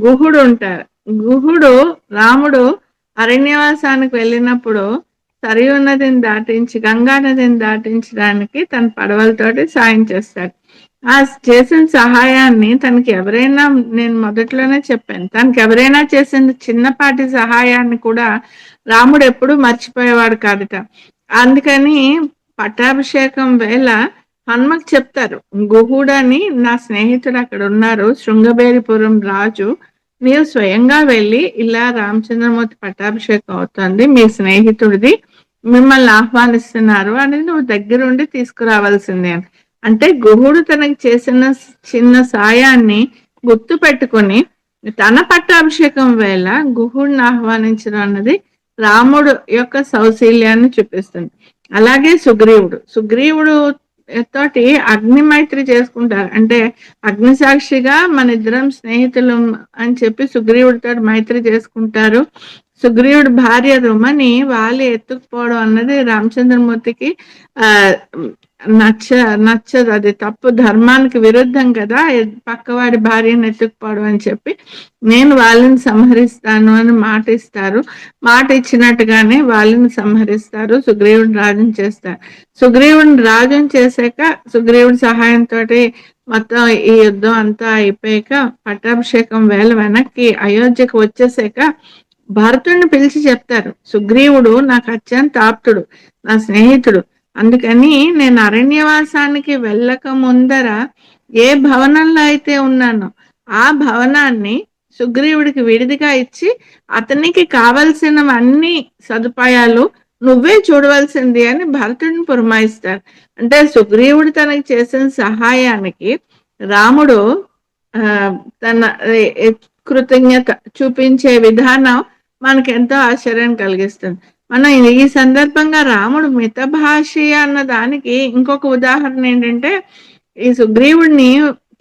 గుహుడు ఉంటారు, గుహుడు రాముడు అరణ్యవాసానికి వెళ్ళినప్పుడు సరియు నదిని దాటించి గంగా నదిని దాటించడానికి తన పడవలతోటి సాయం చేస్తాడు. ఆ చేసిన సహాయాన్ని తనకి ఎవరైనా, నేను మొదట్లోనే చెప్పాను, తనకి ఎవరైనా చేసిన చిన్నపాటి సహాయాన్ని కూడా రాముడు ఎప్పుడూ మర్చిపోయేవాడు కాదట. అందుకని పట్టాభిషేకం వేళ హనుమకు చెప్తారు, గుహుడని నా స్నేహితుడు అక్కడ ఉన్నారు, శృంగబేరిపురం రాజు, మీరు స్వయంగా వెళ్ళి ఇలా రామచంద్రమూర్తి పట్టాభిషేకం అవుతుంది, మీ స్నేహితుడిది, మిమ్మల్ని ఆహ్వానిస్తున్నారు అని నువ్వు దగ్గరుండి తీసుకురావాల్సిందే అని. అంటే గుహుడు తనకి చేసిన చిన్న సాయాన్ని గుర్తు పెట్టుకొని తన పట్టాభిషేకం వేళ గుహుడిని ఆహ్వానించడం అన్నది రాముడు యొక్క సౌశీల్యాన్ని చూపిస్తుంది. అలాగే సుగ్రీవుడు తోటి అగ్ని మైత్రి చేసుకుంటారు. అంటే అగ్ని సాక్షిగా మన ఇద్దరం స్నేహితులు అని చెప్పి సుగ్రీవుడితో మైత్రి చేసుకుంటారు. సుగ్రీవుడి భార్య రుమని వాలి ఎత్తుకుపోవడం అన్నది రామచంద్రమూర్తికి ఆ నచ్చదు, అది తప్పు, ధర్మానికి విరుద్ధం కదా పక్కవాడి భార్యను ఎత్తుకుపోవడం అని చెప్పి నేను వాళ్ళని సంహరిస్తాను అని మాట ఇస్తారు. మాట ఇచ్చినట్టుగానే వాళ్ళని సంహరిస్తారు, సుగ్రీవుడిని రాజుని చేస్తారు. సుగ్రీవుడిని రాజుని చేశాక సుగ్రీవుడి సహాయంతో మొత్తం ఈ యుద్ధం అంతా అయిపోయాక పట్టాభిషేకం వేళ వెనక్కి అయోధ్యకు వచ్చేసాక భరతుడిని పిలిచి చెప్తారు, సుగ్రీవుడు నాకు అత్యంత ఆప్తుడు, నా స్నేహితుడు, అందుకని నేను అరణ్యవాసానికి వెళ్ళక ముందర ఏ భవనంలో అయితే ఉన్నానో ఆ భవనాన్ని సుగ్రీవుడికి విడిదిగా ఇచ్చి అతనికి కావలసిన అన్ని సదుపాయాలు నువ్వే చూడవలసింది అని భరతుడిని పురమాయిస్తారు. అంటే సుగ్రీవుడు తనకి చేసిన సహాయానికి రాముడు ఆ తన కృతజ్ఞత చూపించే విధానం మనకెంతో ఆశ్చర్యం కలిగిస్తుంది. మనం ఈ సందర్భంగా రాముడు మితభాషి అన్న దానికి ఇంకొక ఉదాహరణ ఏంటంటే, ఈ సుగ్రీవుడిని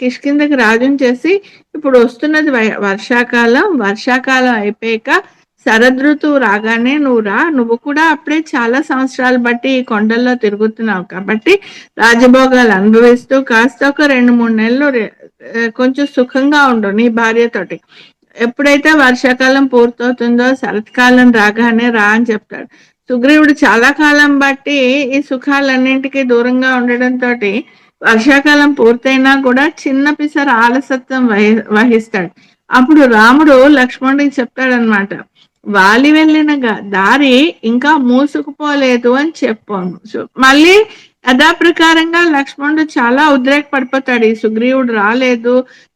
కిష్కిందకి రాజుని చేసి ఇప్పుడు వస్తున్నది వర్షాకాలం అయిపోయాక శరదృతువు రాగానే నువ్వు కూడా అప్పుడే చాలా సంవత్సరాలు బట్టి ఈ కొండల్లో తిరుగుతున్నావు కాబట్టి రాజభోగాలు అనుభవిస్తూ కాస్త ఒక 2-3 నెలలు కొంచెం సుఖంగా ఉండు నీ భార్యతోటి, ఎప్పుడైతే వర్షాకాలం పూర్తవుతుందో శరత్కాలం రాగానే రా అని చెప్తాడు. సుగ్రీవుడు చాలా కాలం బట్టి ఈ సుఖాలన్నింటికి దూరంగా ఉండడంతో వర్షాకాలం పూర్తయినా కూడా చిన్న పిసర ఆలసత్వం వహిస్తాడు. అప్పుడు రాముడు లక్ష్మణుడికి చెప్తాడనమాట, వాలి వెళ్ళిన దారి ఇంకా మూసుకుపోలేదు అని చెప్పాను. మళ్ళీ యథాప్రకారంగా లక్ష్మణుడు చాలా ఉద్రేకపడిపోతాడు, ఈ సుగ్రీవుడు రాలేదు,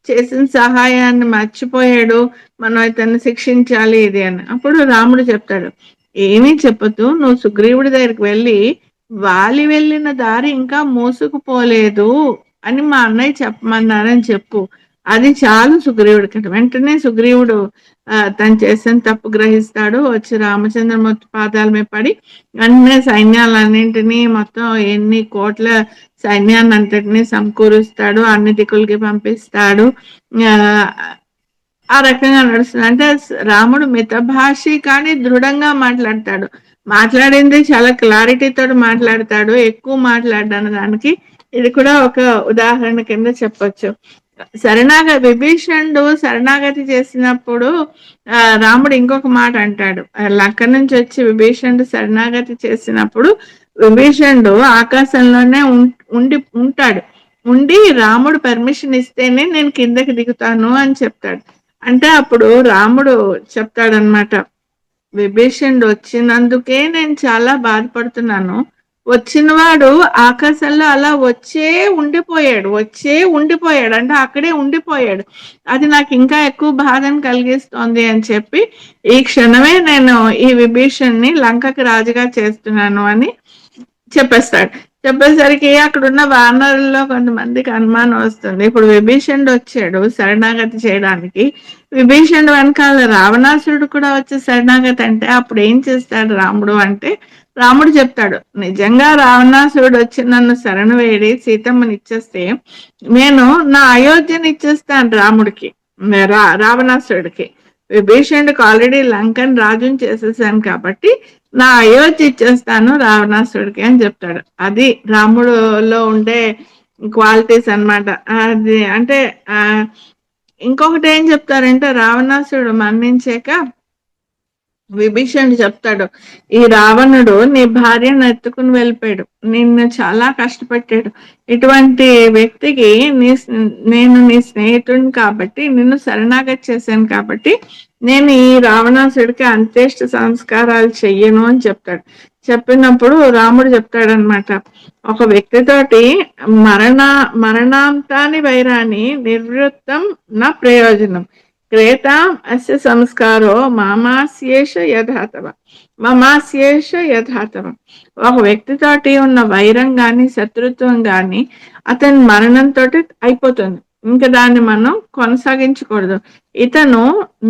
చేసిన సహాయాన్ని మర్చిపోయాడు, మనం ఇతన్ని శిక్షించాలి ఇది అని. అప్పుడు రాముడు చెప్తాడు, ఏమీ చెప్పదు, నువ్వు సుగ్రీవుడి దగ్గరికి వెళ్ళి వాలి వెళ్ళిన దారి ఇంకా మూసుకుపోలేదు అని మా అన్నయ్య చెప్పమన్నారని చెప్పు, అది చాలు సుగ్రీవుడికి. వెంటనే సుగ్రీవుడు తను చేసిన తప్పు గ్రహిస్తాడు, వచ్చి రామచంద్రమూర్తి పాదాల మీద పడి అన్ని సైన్యాలన్నింటినీ మొత్తం ఎన్ని కోట్ల సైన్యాన్ని అంతటినీ సమకూరుస్తాడు, అన్ని దిక్కులకి పంపిస్తాడు. ఆ రకంగా నడుస్తుంది. అంటే రాముడు మితభాషి కానీ దృఢంగా మాట్లాడతాడు, మాట్లాడింది చాలా క్లారిటీతో మాట్లాడతాడు, ఎక్కువ మాట్లాడడానికి దానికి ఇది కూడా ఒక ఉదాహరణ కింద చెప్పొచ్చు. విభీషణుడు శరణాగతి చేసినప్పుడు రాముడు ఇంకొక మాట అంటాడు, లంక నుంచి వచ్చి విభీషణుడు శరణాగతి చేసినప్పుడు విభీషణుడు ఆకాశంలోనే ఉండి రాముడు పర్మిషన్ ఇస్తేనే నేను కిందకి దిగుతాను అని చెప్తాడు. అంటే అప్పుడు రాముడు చెప్తాడనమాట, విభీషణుడు వచ్చినందుకే నేను చాలా బాధపడుతున్నాను, వచ్చినవాడు ఆకాశంలో అలా వచ్చే ఉండిపోయాడు అంటే అక్కడే ఉండిపోయాడు, అది నాకు ఇంకా ఎక్కువ బాధను కలిగిస్తోంది అని చెప్పి ఈ క్షణమే నేను ఈ విభీషణ్ణి లంకకి రాజుగా చేస్తున్నాను అని చెప్పేస్తాడు. చెప్పేసరికి అక్కడున్న వానరుల్లో కొంతమందికి అనుమానం వస్తుంది, ఇప్పుడు విభీషణుడు వచ్చాడు శరణాగతి చేయడానికి, విభీషణుడు వెనకాల రావణాసురుడు కూడా వచ్చి శరణాగతి అంటే అప్పుడు ఏం చేస్తాడు రాముడు అంటే, రాముడు చెప్తాడు, నిజంగా రావణాసురుడు వచ్చి నన్ను శరణు వేడి సీతమ్మని ఇచ్చేస్తే నేను నా అయోధ్యని ఇచ్చేస్తాను రాముడికి, రావణాసురుడికి, విభీషణుడికి ఆల్రెడీ లంకన్ రాజుని చేసేసాను కాబట్టి నా అయోధ్య ఇచ్చేస్తాను రావణాసురుడికి అని చెప్తాడు. అది రాముడులో ఉండే క్వాలిటీస్ అన్నమాట. అది అంటే ఇంకొకటి ఏం చెప్తారంటే, రావణాసురుడు మరణించాక విభీషణుడు చెప్తాడు, ఈ రావణుడు నీ భార్యను ఎత్తుకుని వెళ్ళిపోయాడు, నిన్ను చాలా కష్టపెట్టాడు, ఇటువంటి వ్యక్తికి నేను నీ స్నేహితుడిని కాబట్టి నిన్ను శరణాగతి చేశాను కాబట్టి నేను ఈ రావణాసుడికి అంత్యేష్ట సంస్కారాలు చెయ్యను అని చెప్తాడు. చెప్పినప్పుడు రాముడు చెప్తాడనమాట, ఒక వ్యక్తితోటి మరణ మరణాంతాని వైరాన్ని నిర్వృత్తం నా ప్రయోజనం, క్రేతాం అస్య సంస్కారో మామాస్యేష యథాతవ మమాస్యేష యథాతవ. ఒక వ్యక్తితోటి ఉన్న వైరం గాని శత్రుత్వం గాని అతని మరణంతో అయిపోతుంది, ఇంకా దాన్ని మనం కొనసాగించకూడదు. ఇతను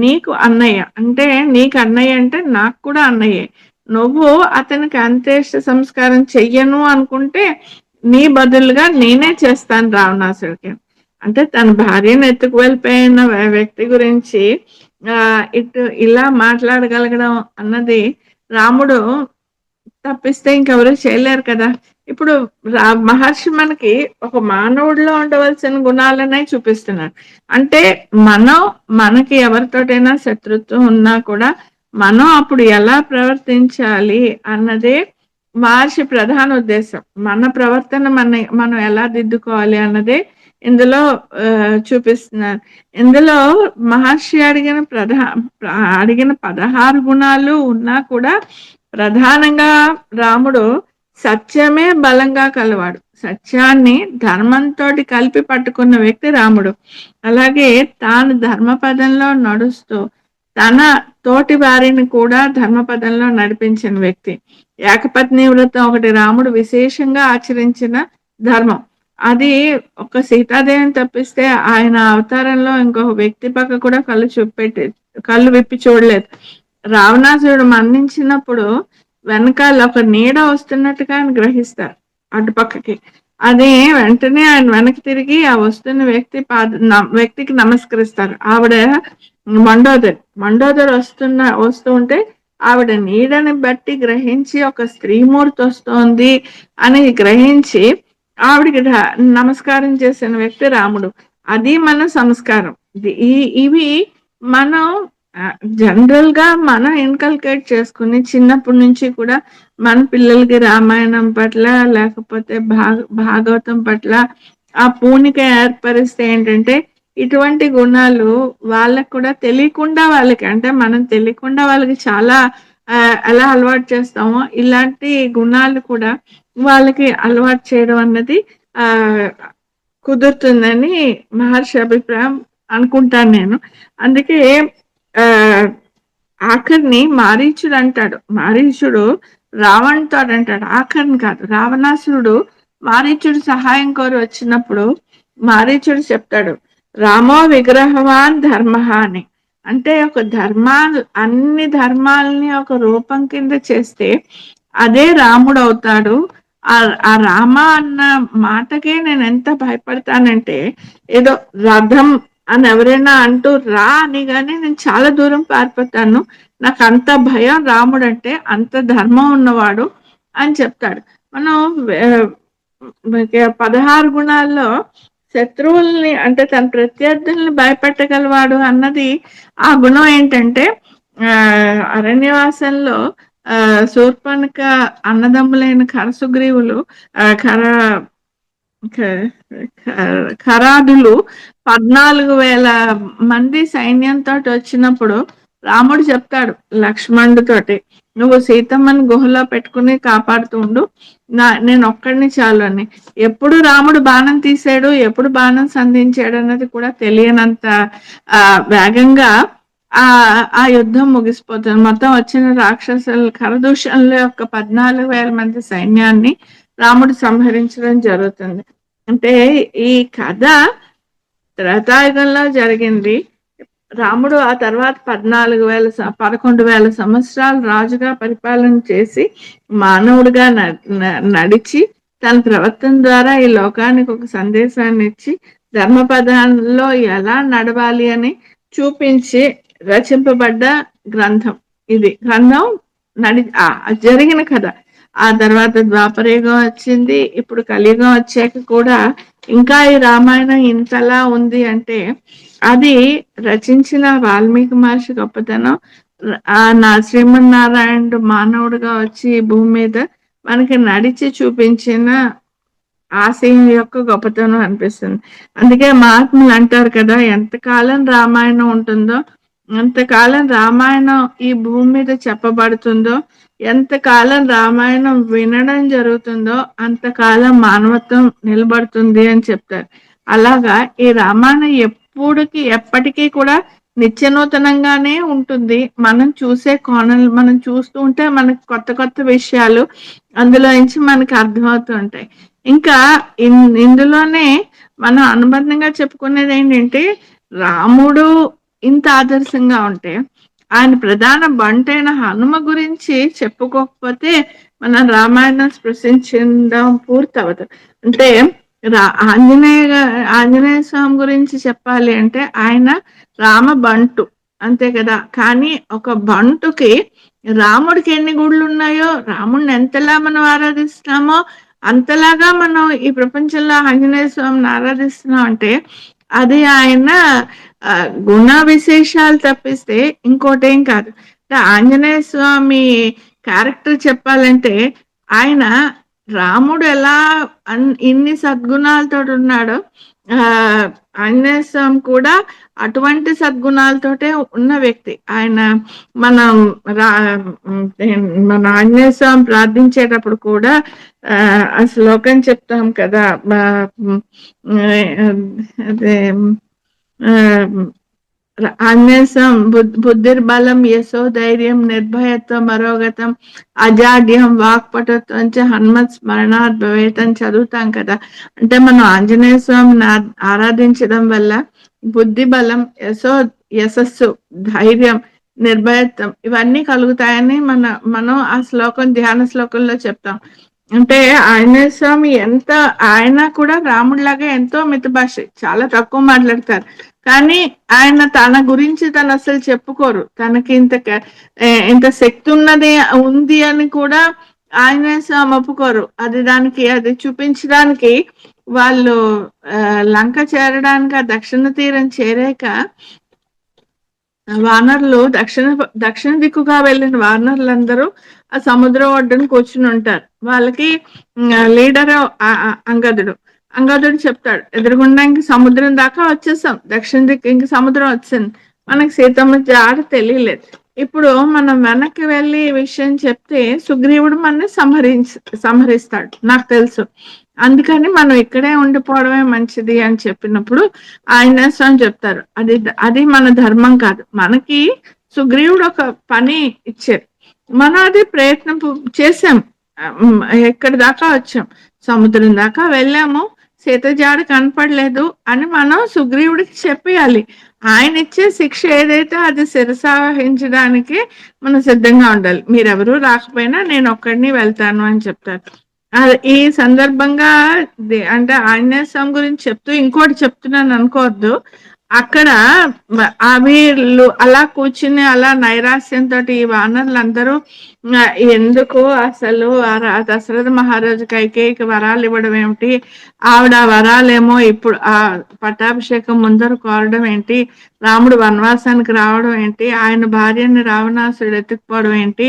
నీకు అన్నయ్య, అంటే నీకు అన్నయ్య అంటే నాకు కూడా అన్నయ్యే, నువ్వు అతనికి అంత్యేష్ట సంస్కారం చెయ్యను అనుకుంటే నీ బదులుగా నేనే చేస్తాను రావణాసుడికి. అంటే తన భార్యను ఎత్తుకు వెళ్ళిపోయిన వ్యక్తి గురించి ఇటు ఇలా మాట్లాడగలగడం అన్నది రాముడు తప్పిస్తే ఇంకెవరు చేయలేరు కదా. ఇప్పుడు మహర్షి మనకి ఒక మానవుడిలో ఉండవలసిన గుణాలనే చూపిస్తున్నారు. అంటే మనకి ఎవరితోటైనా శత్రుత్వం ఉన్నా కూడా మనం అప్పుడు ఎలా ప్రవర్తించాలి అన్నదే మహర్షి ప్రధాన ఉద్దేశం. మన ప్రవర్తన మనం ఎలా దిద్దుకోవాలి అన్నదే ఇందులో చూపిస్తున్నారు. ఇందులో మహర్షి అడిగిన 16 గుణాలు ఉన్నా కూడా ప్రధానంగా రాముడు సత్యమే బలంగా కలవాడు, సత్యాన్ని ధర్మంతో కలిపి పట్టుకున్న వ్యక్తి రాముడు. అలాగే తాను ధర్మపదంలో నడుస్తూ తన తోటి వారిని కూడా ధర్మపదంలో నడిపించిన వ్యక్తి. ఏకపత్ని వ్రతం ఒకటి రాముడు విశేషంగా ఆచరించిన ధర్మం. అది ఒక సీతాదేవిని తప్పిస్తే ఆయన అవతారంలో ఇంకొక వ్యక్తి పక్క కూడా కళ్ళు విప్పి చూడలేదు. రావణాసురుడు మరణించినప్పుడు వెనకాల ఒక నీడ వస్తున్నట్టుగా ఆయన గ్రహిస్తారు అటుపక్కకి. అది వెంటనే ఆయన వెనక్కి తిరిగి ఆ వస్తున్న వ్యక్తికి నమస్కరిస్తారు. ఆవిడ మండోదరి వస్తూ ఉంటే ఆవిడ నీడని బట్టి గ్రహించి ఒక స్త్రీమూర్తి వస్తోంది అని గ్రహించి ఆవిడికి నమస్కారం చేసిన వ్యక్తి రాముడు. అది మన సంస్కారం. ఇవి మనం జనరల్ గా మనం ఇన్కల్కేట్ చేసుకుని చిన్నప్పటి నుంచి కూడా మన పిల్లలకి రామాయణం పట్ల లేకపోతే భాగవతం పట్ల ఆ పూనిక ఏర్పరిస్తే ఏంటంటే ఇటువంటి గుణాలు వాళ్ళకు కూడా తెలియకుండా అంటే మనం తెలియకుండా వాళ్ళకి చాలా ఎలా అలవాటు చేస్తామో ఇలాంటి గుణాలు కూడా వాళ్ళకి అలవాటు చేయడం అన్నది కుదురుతుందని మహర్షి అభిప్రాయం అనుకుంటాను నేను. అందుకే ఆఖరిని మారీచుడు అంటాడు, మారీచుడు రావణ్తో అంటాడు, ఆఖరిని కాదు, రావణాసురుడు మారీచుడు సహాయం కోరి వచ్చినప్పుడు మారీచుడు చెప్తాడు, రామో విగ్రహవాన్ ధర్మ అని. అంటే ఒక అన్ని ధర్మాలని ఒక రూపం కింద చేస్తే అదే రాముడు అవుతాడు. ఆ రామ అన్న మాటకే నేను ఎంత భయపడతానంటే, ఏదో రథం అని ఎవరైనా అంటూ రా అని కానీ నేను చాలా దూరం పారిపోతాను, నాకు అంత భయం రాముడు అంటే, అంత ధర్మం ఉన్నవాడు అని చెప్తాడు. మనం 16 గుణాల్లో శత్రువుల్ని అంటే తన ప్రత్యర్థుల్ని భయపెట్టగలవాడు అన్నది ఆ గుణం ఏంటంటే, అరణ్యవాసంలో శూర్పణఖ అన్నదమ్ములైన ఖరసుగ్రీవులు ఖరాదులు 14,000 మంది సైన్యంతో వచ్చినప్పుడు రాముడు చెప్తాడు లక్ష్మణుడితోటి, నువ్వు సీతమ్మని గుహలో పెట్టుకుని కాపాడుతూ ఉండు, నేను ఒక్కడిని చాలు అని. ఎప్పుడు రాముడు బాణం తీసాడు, ఎప్పుడు బాణం సంధించాడు అన్నది కూడా తెలియనంత వేగంగా ఆ యుద్ధం ముగిసిపోతుంది. మొత్తం వచ్చిన రాక్షసుల ఖరదూషణల యొక్క 14,000 మంది సైన్యాన్ని రాముడు సంహరించడం జరుగుతుంది. అంటే ఈ కథ త్రేతాయుగంలో జరిగింది. రాముడు ఆ తర్వాత 11,000 సంవత్సరాలు రాజుగా పరిపాలన చేసి మానవుడిగా నడిచి తన ప్రవర్తన ద్వారా ఈ లోకానికి ఒక సందేశాన్ని ఇచ్చి ధర్మపదంలో ఎలా నడవాలి అని చూపించి రచింపబడ్డ గ్రంథం ఇది. గ్రంథం జరిగిన కథ. ఆ తర్వాత ద్వాపరయుగం వచ్చింది. ఇప్పుడు కలియుగం వచ్చాక కూడా ఇంకా ఈ రామాయణం ఇంతలా ఉంది అంటే అది రచించిన వాల్మీకి మహర్షి గొప్పతనం. నా శ్రీమన్నారాయణుడు మానవుడిగా వచ్చి ఈ భూమి మీద మనకి నడిచి చూపించిన ఆశయం యొక్క గొప్పతనం అనిపిస్తుంది. అందుకే మహాత్ములు అంటారు కదా, ఎంతకాలం రామాయణం ఉంటుందో అంతకాలం రామాయణం ఈ భూమి మీద చెప్పబడుతుందో, ఎంతకాలం రామాయణం వినడం జరుగుతుందో అంతకాలం మానవత్వం నిలబడుతుంది అని చెప్తారు. అలాగా ఈ రామాయణం ఎప్పుడుకి ఎప్పటికీ కూడా నిత్య నూతనంగానే ఉంటుంది. మనం చూసే కోణాలు మనం చూస్తూ ఉంటే మనకు కొత్త కొత్త విషయాలు అందులో నుంచి మనకి అర్థమవుతూ ఉంటాయి. ఇంకా ఇందులోనే మనం అనుబంధంగా చెప్పుకునేది ఏంటంటే, రాముడు ఇంత ఆదర్శంగా ఉంటే ఆయన ప్రధాన బంటైన హనుమ గురించి చెప్పుకోకపోతే మనం రామాయణం స్పృశించడం పూర్తవదు. అంటే రా ఆంజనేయ స్వామి గురించి చెప్పాలి అంటే ఆయన రామ బంటు అంతే కదా. కానీ ఒక బంటుకి రాముడికి ఎన్ని గుళ్ళు ఉన్నాయో, రాముడిని ఎంతలా మనం ఆరాధిస్తున్నామో అంతలాగా మనం ఈ ప్రపంచంలో ఆంజనేయ స్వామిని ఆరాధిస్తున్నాం అంటే అది ఆయన గుణ విశేషాలు తప్పిస్తే ఇంకోటేం కాదు. ఆంజనేయ స్వామి క్యారెక్టర్ చెప్పాలంటే ఆయన రాముడు ఎలా ఇన్ని సద్గుణాలతో ఉన్నాడో ఆంజనేయ స్వామి కూడా అటువంటి సద్గుణాలతోటే ఉన్న వ్యక్తి. ఆయన మనం మన ఆంజనేయ స్వామి ప్రార్థించేటప్పుడు కూడా ఆ శ్లోకం చెప్తాం కదా, అదే అన్వేషం బుద్ధిర్బలం యశో ధైర్యం నిర్భయత్వం అరోగతం అజాడ్యం వాక్పటుత్వం చ హనుమత్ స్మరణాత్ భవేత్ అని చదువుతాం కదా. అంటే మనం ఆంజనేయ స్వామిని ఆరాధించడం వల్ల బుద్ధి బలం, యశస్సు, ధైర్యం, నిర్భయత్వం ఇవన్నీ కలుగుతాయని మనం ఆ శ్లోకం ధ్యాన శ్లోకంలో చెప్తాం. అంటే ఆంజనేయ స్వామి ఆయన కూడా రాముడిలాగా ఎంతో మిత భాష, చాలా తక్కువ మాట్లాడతారు. కానీ ఆయన తన గురించి తను అసలు చెప్పుకోరు. తనకి ఇంత శక్తి ఉంది అని కూడా ఆంజనేయ స్వామి ఒప్పుకోరు. అది చూపించడానికి వాళ్ళు లంక చేరడానికి ఆ దక్షిణ తీరం చేరాక వానరులు దక్షిణ దిక్కుగా వెళ్ళిన వానరులందరూ ఆ సముద్రం ఒడ్డున కూర్చుని ఉంటారు. వాళ్ళకి లీడర్ అంగదుడు చెప్తాడు, ఎదురుగుండా ఇంక సముద్రం దాకా వచ్చేసాం, దక్షిణ దిక్కు ఇంక సముద్రం వచ్చింది, మనకి సీతమ్మ జాడ తెలియలేదు. ఇప్పుడు మనం వెనక్కి వెళ్ళి ఈ విషయం చెప్తే సుగ్రీవుడు మనని సంహరిస్తాడు నాకు తెలుసు, అందుకని మనం ఇక్కడే ఉండిపోవడమే మంచిది అని చెప్పినప్పుడు ఆయన స్వామి చెప్తారు, అది మన ధర్మం కాదు. మనకి సుగ్రీవుడు ఒక పని ఇచ్చారు, మనం అది ప్రయత్నం చేసాం, ఎక్కడి దాకా వచ్చాం, సముద్రం దాకా వెళ్ళాము, సీత జాడ కనపడలేదు అని మనం సుగ్రీవుడికి చెప్పేయాలి. ఆయన ఇచ్చే శిక్ష ఏదైతే అది శిరసావహించడానికి మనం సిద్ధంగా ఉండాలి. మీరెవరూ రాకపోయినా నేను ఒక్కడిని వెళ్తాను అని చెప్తారు. ఈ సందర్భంగా అంటే ఆంజనేయ స్వామి గురించి చెప్తూ ఇంకోటి చెప్తున్నాను అనుకోవద్దు. అక్కడ వీళ్ళు అలా కూర్చుని అలా నైరాశ్యంతో ఈ వానరులందరూ ఎందుకు అసలు దశరథ మహారాజు కైకేయికి వరాలు ఇవ్వడం ఏమిటి, ఆవిడ వరాలేమో ఇప్పుడు ఆ పట్టాభిషేకం ముందర కోరడం ఏంటి, రాముడు వనవాసానికి రావడం ఏంటి, ఆయన భార్యని రావణాసుడు ఎత్తుకుపోవడం ఏంటి,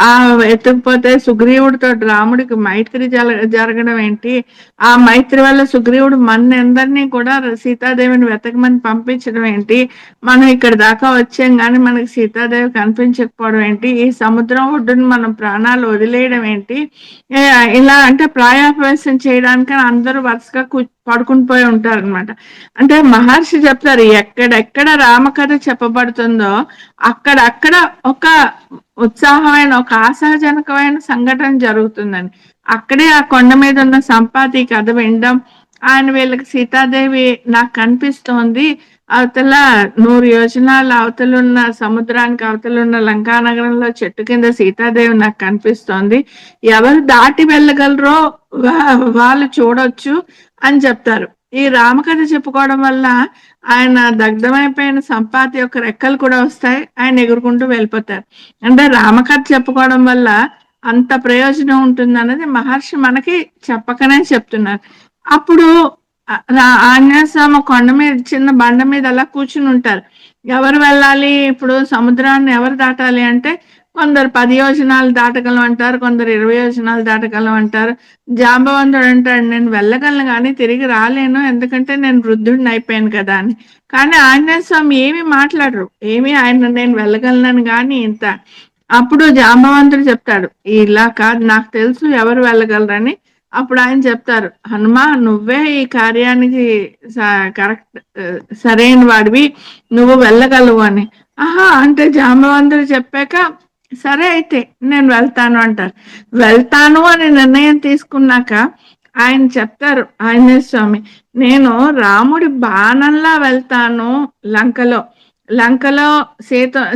ఆ ఎత్తుకుపోతే సుగ్రీవుడితో రాముడికి మైత్రి జరగడం ఏంటి, ఆ మైత్రి వల్ల సుగ్రీవుడు మనందరినీ కూడా సీతాదేవిని వెతకమని పంపించడం ఏంటి, మనం ఇక్కడ దాకా వచ్చాం కానీ మనకి సీతాదేవి కనిపించకపోవడం ఏంటి, ఈ సముద్రం ఒడ్డును మనం ప్రాణాలు వదిలేయడం ఏంటి, ఇలా అంటే ప్రాయాపవేశం చేయడానికి అందరూ వరుసగా పడుకుని పోయి ఉంటారు అనమాట. అంటే మహర్షి చెప్తారు, ఎక్కడెక్కడ రామకథ చెప్పబడుతుందో అక్కడక్కడ ఒక ఉత్సాహమైన ఒక ఆశాజనకమైన సంఘటన జరుగుతుందని. అక్కడే ఆ కొండ మీద ఉన్న సంపాతి కథ వినడం, ఆయన వీళ్ళకి సీతాదేవి నాకు కనిపిస్తోంది, అవతల 100 యోజనాల అవతలున్న సముద్రానికి అవతలున్న లంకానగరంలో చెట్టు కింద సీతాదేవి నాకు కనిపిస్తోంది, ఎవరు దాటి వెళ్ళగలరో వాళ్ళు చూడొచ్చు అని చెప్తారు. ఈ రామకథ చెప్పుకోవడం వల్ల ఆయన దగ్ధమైపోయిన సంపాతి యొక్క రెక్కలు కూడా వస్తాయి, ఆయన ఎగురుకుంటూ వెళ్ళిపోతారు. అంటే రామకథ చెప్పుకోవడం వల్ల అంత ప్రయోజనం ఉంటుందన్నది మహర్షి మనకి చెప్పకనే చెప్తున్నారు. అప్పుడు ఆంజనేయ స్వామి కొండ మీద చిన్న బండ మీద అలా కూర్చుని ఉంటారు. ఎవరు వెళ్ళాలి ఇప్పుడు సముద్రాన్ని ఎవరు దాటాలి అంటే కొందరు 10 యోజనాలు దాటగలం అంటారు, కొందరు 20 యోజనాలు దాటగలం అంటారు. జాంబవంతుడు అంటాడు నేను వెళ్ళగలను కానీ తిరిగి రాలేను, ఎందుకంటే నేను వృద్ధుడిని అయిపోయాను కదా అని. కానీ ఆంజనేయ స్వామి ఏమి మాట్లాడరు, ఏమి ఆయన నేను వెళ్ళగలనని కానీ ఇంత. అప్పుడు జాంబవంతుడు చెప్తాడు ఇలా కాదు నాకు తెలుసు ఎవరు వెళ్ళగలరని. అప్పుడు ఆయన చెప్తారు హనుమా నువ్వే ఈ కార్యానికి కరెక్ట్ సరైన వాడివి, నువ్వు వెళ్ళగలవు అని. ఆహా అంటే జాంబవంతుడు చెప్పాక సరే అయితే నేను వెళ్తాను అంటారు. వెళ్తాను అని నిర్ణయం తీసుకున్నాక ఆయన చెప్తారు ఆంజనేయ స్వామి నేను రాముడి బాణంలా వెళ్తాను లంకలో. లంకలో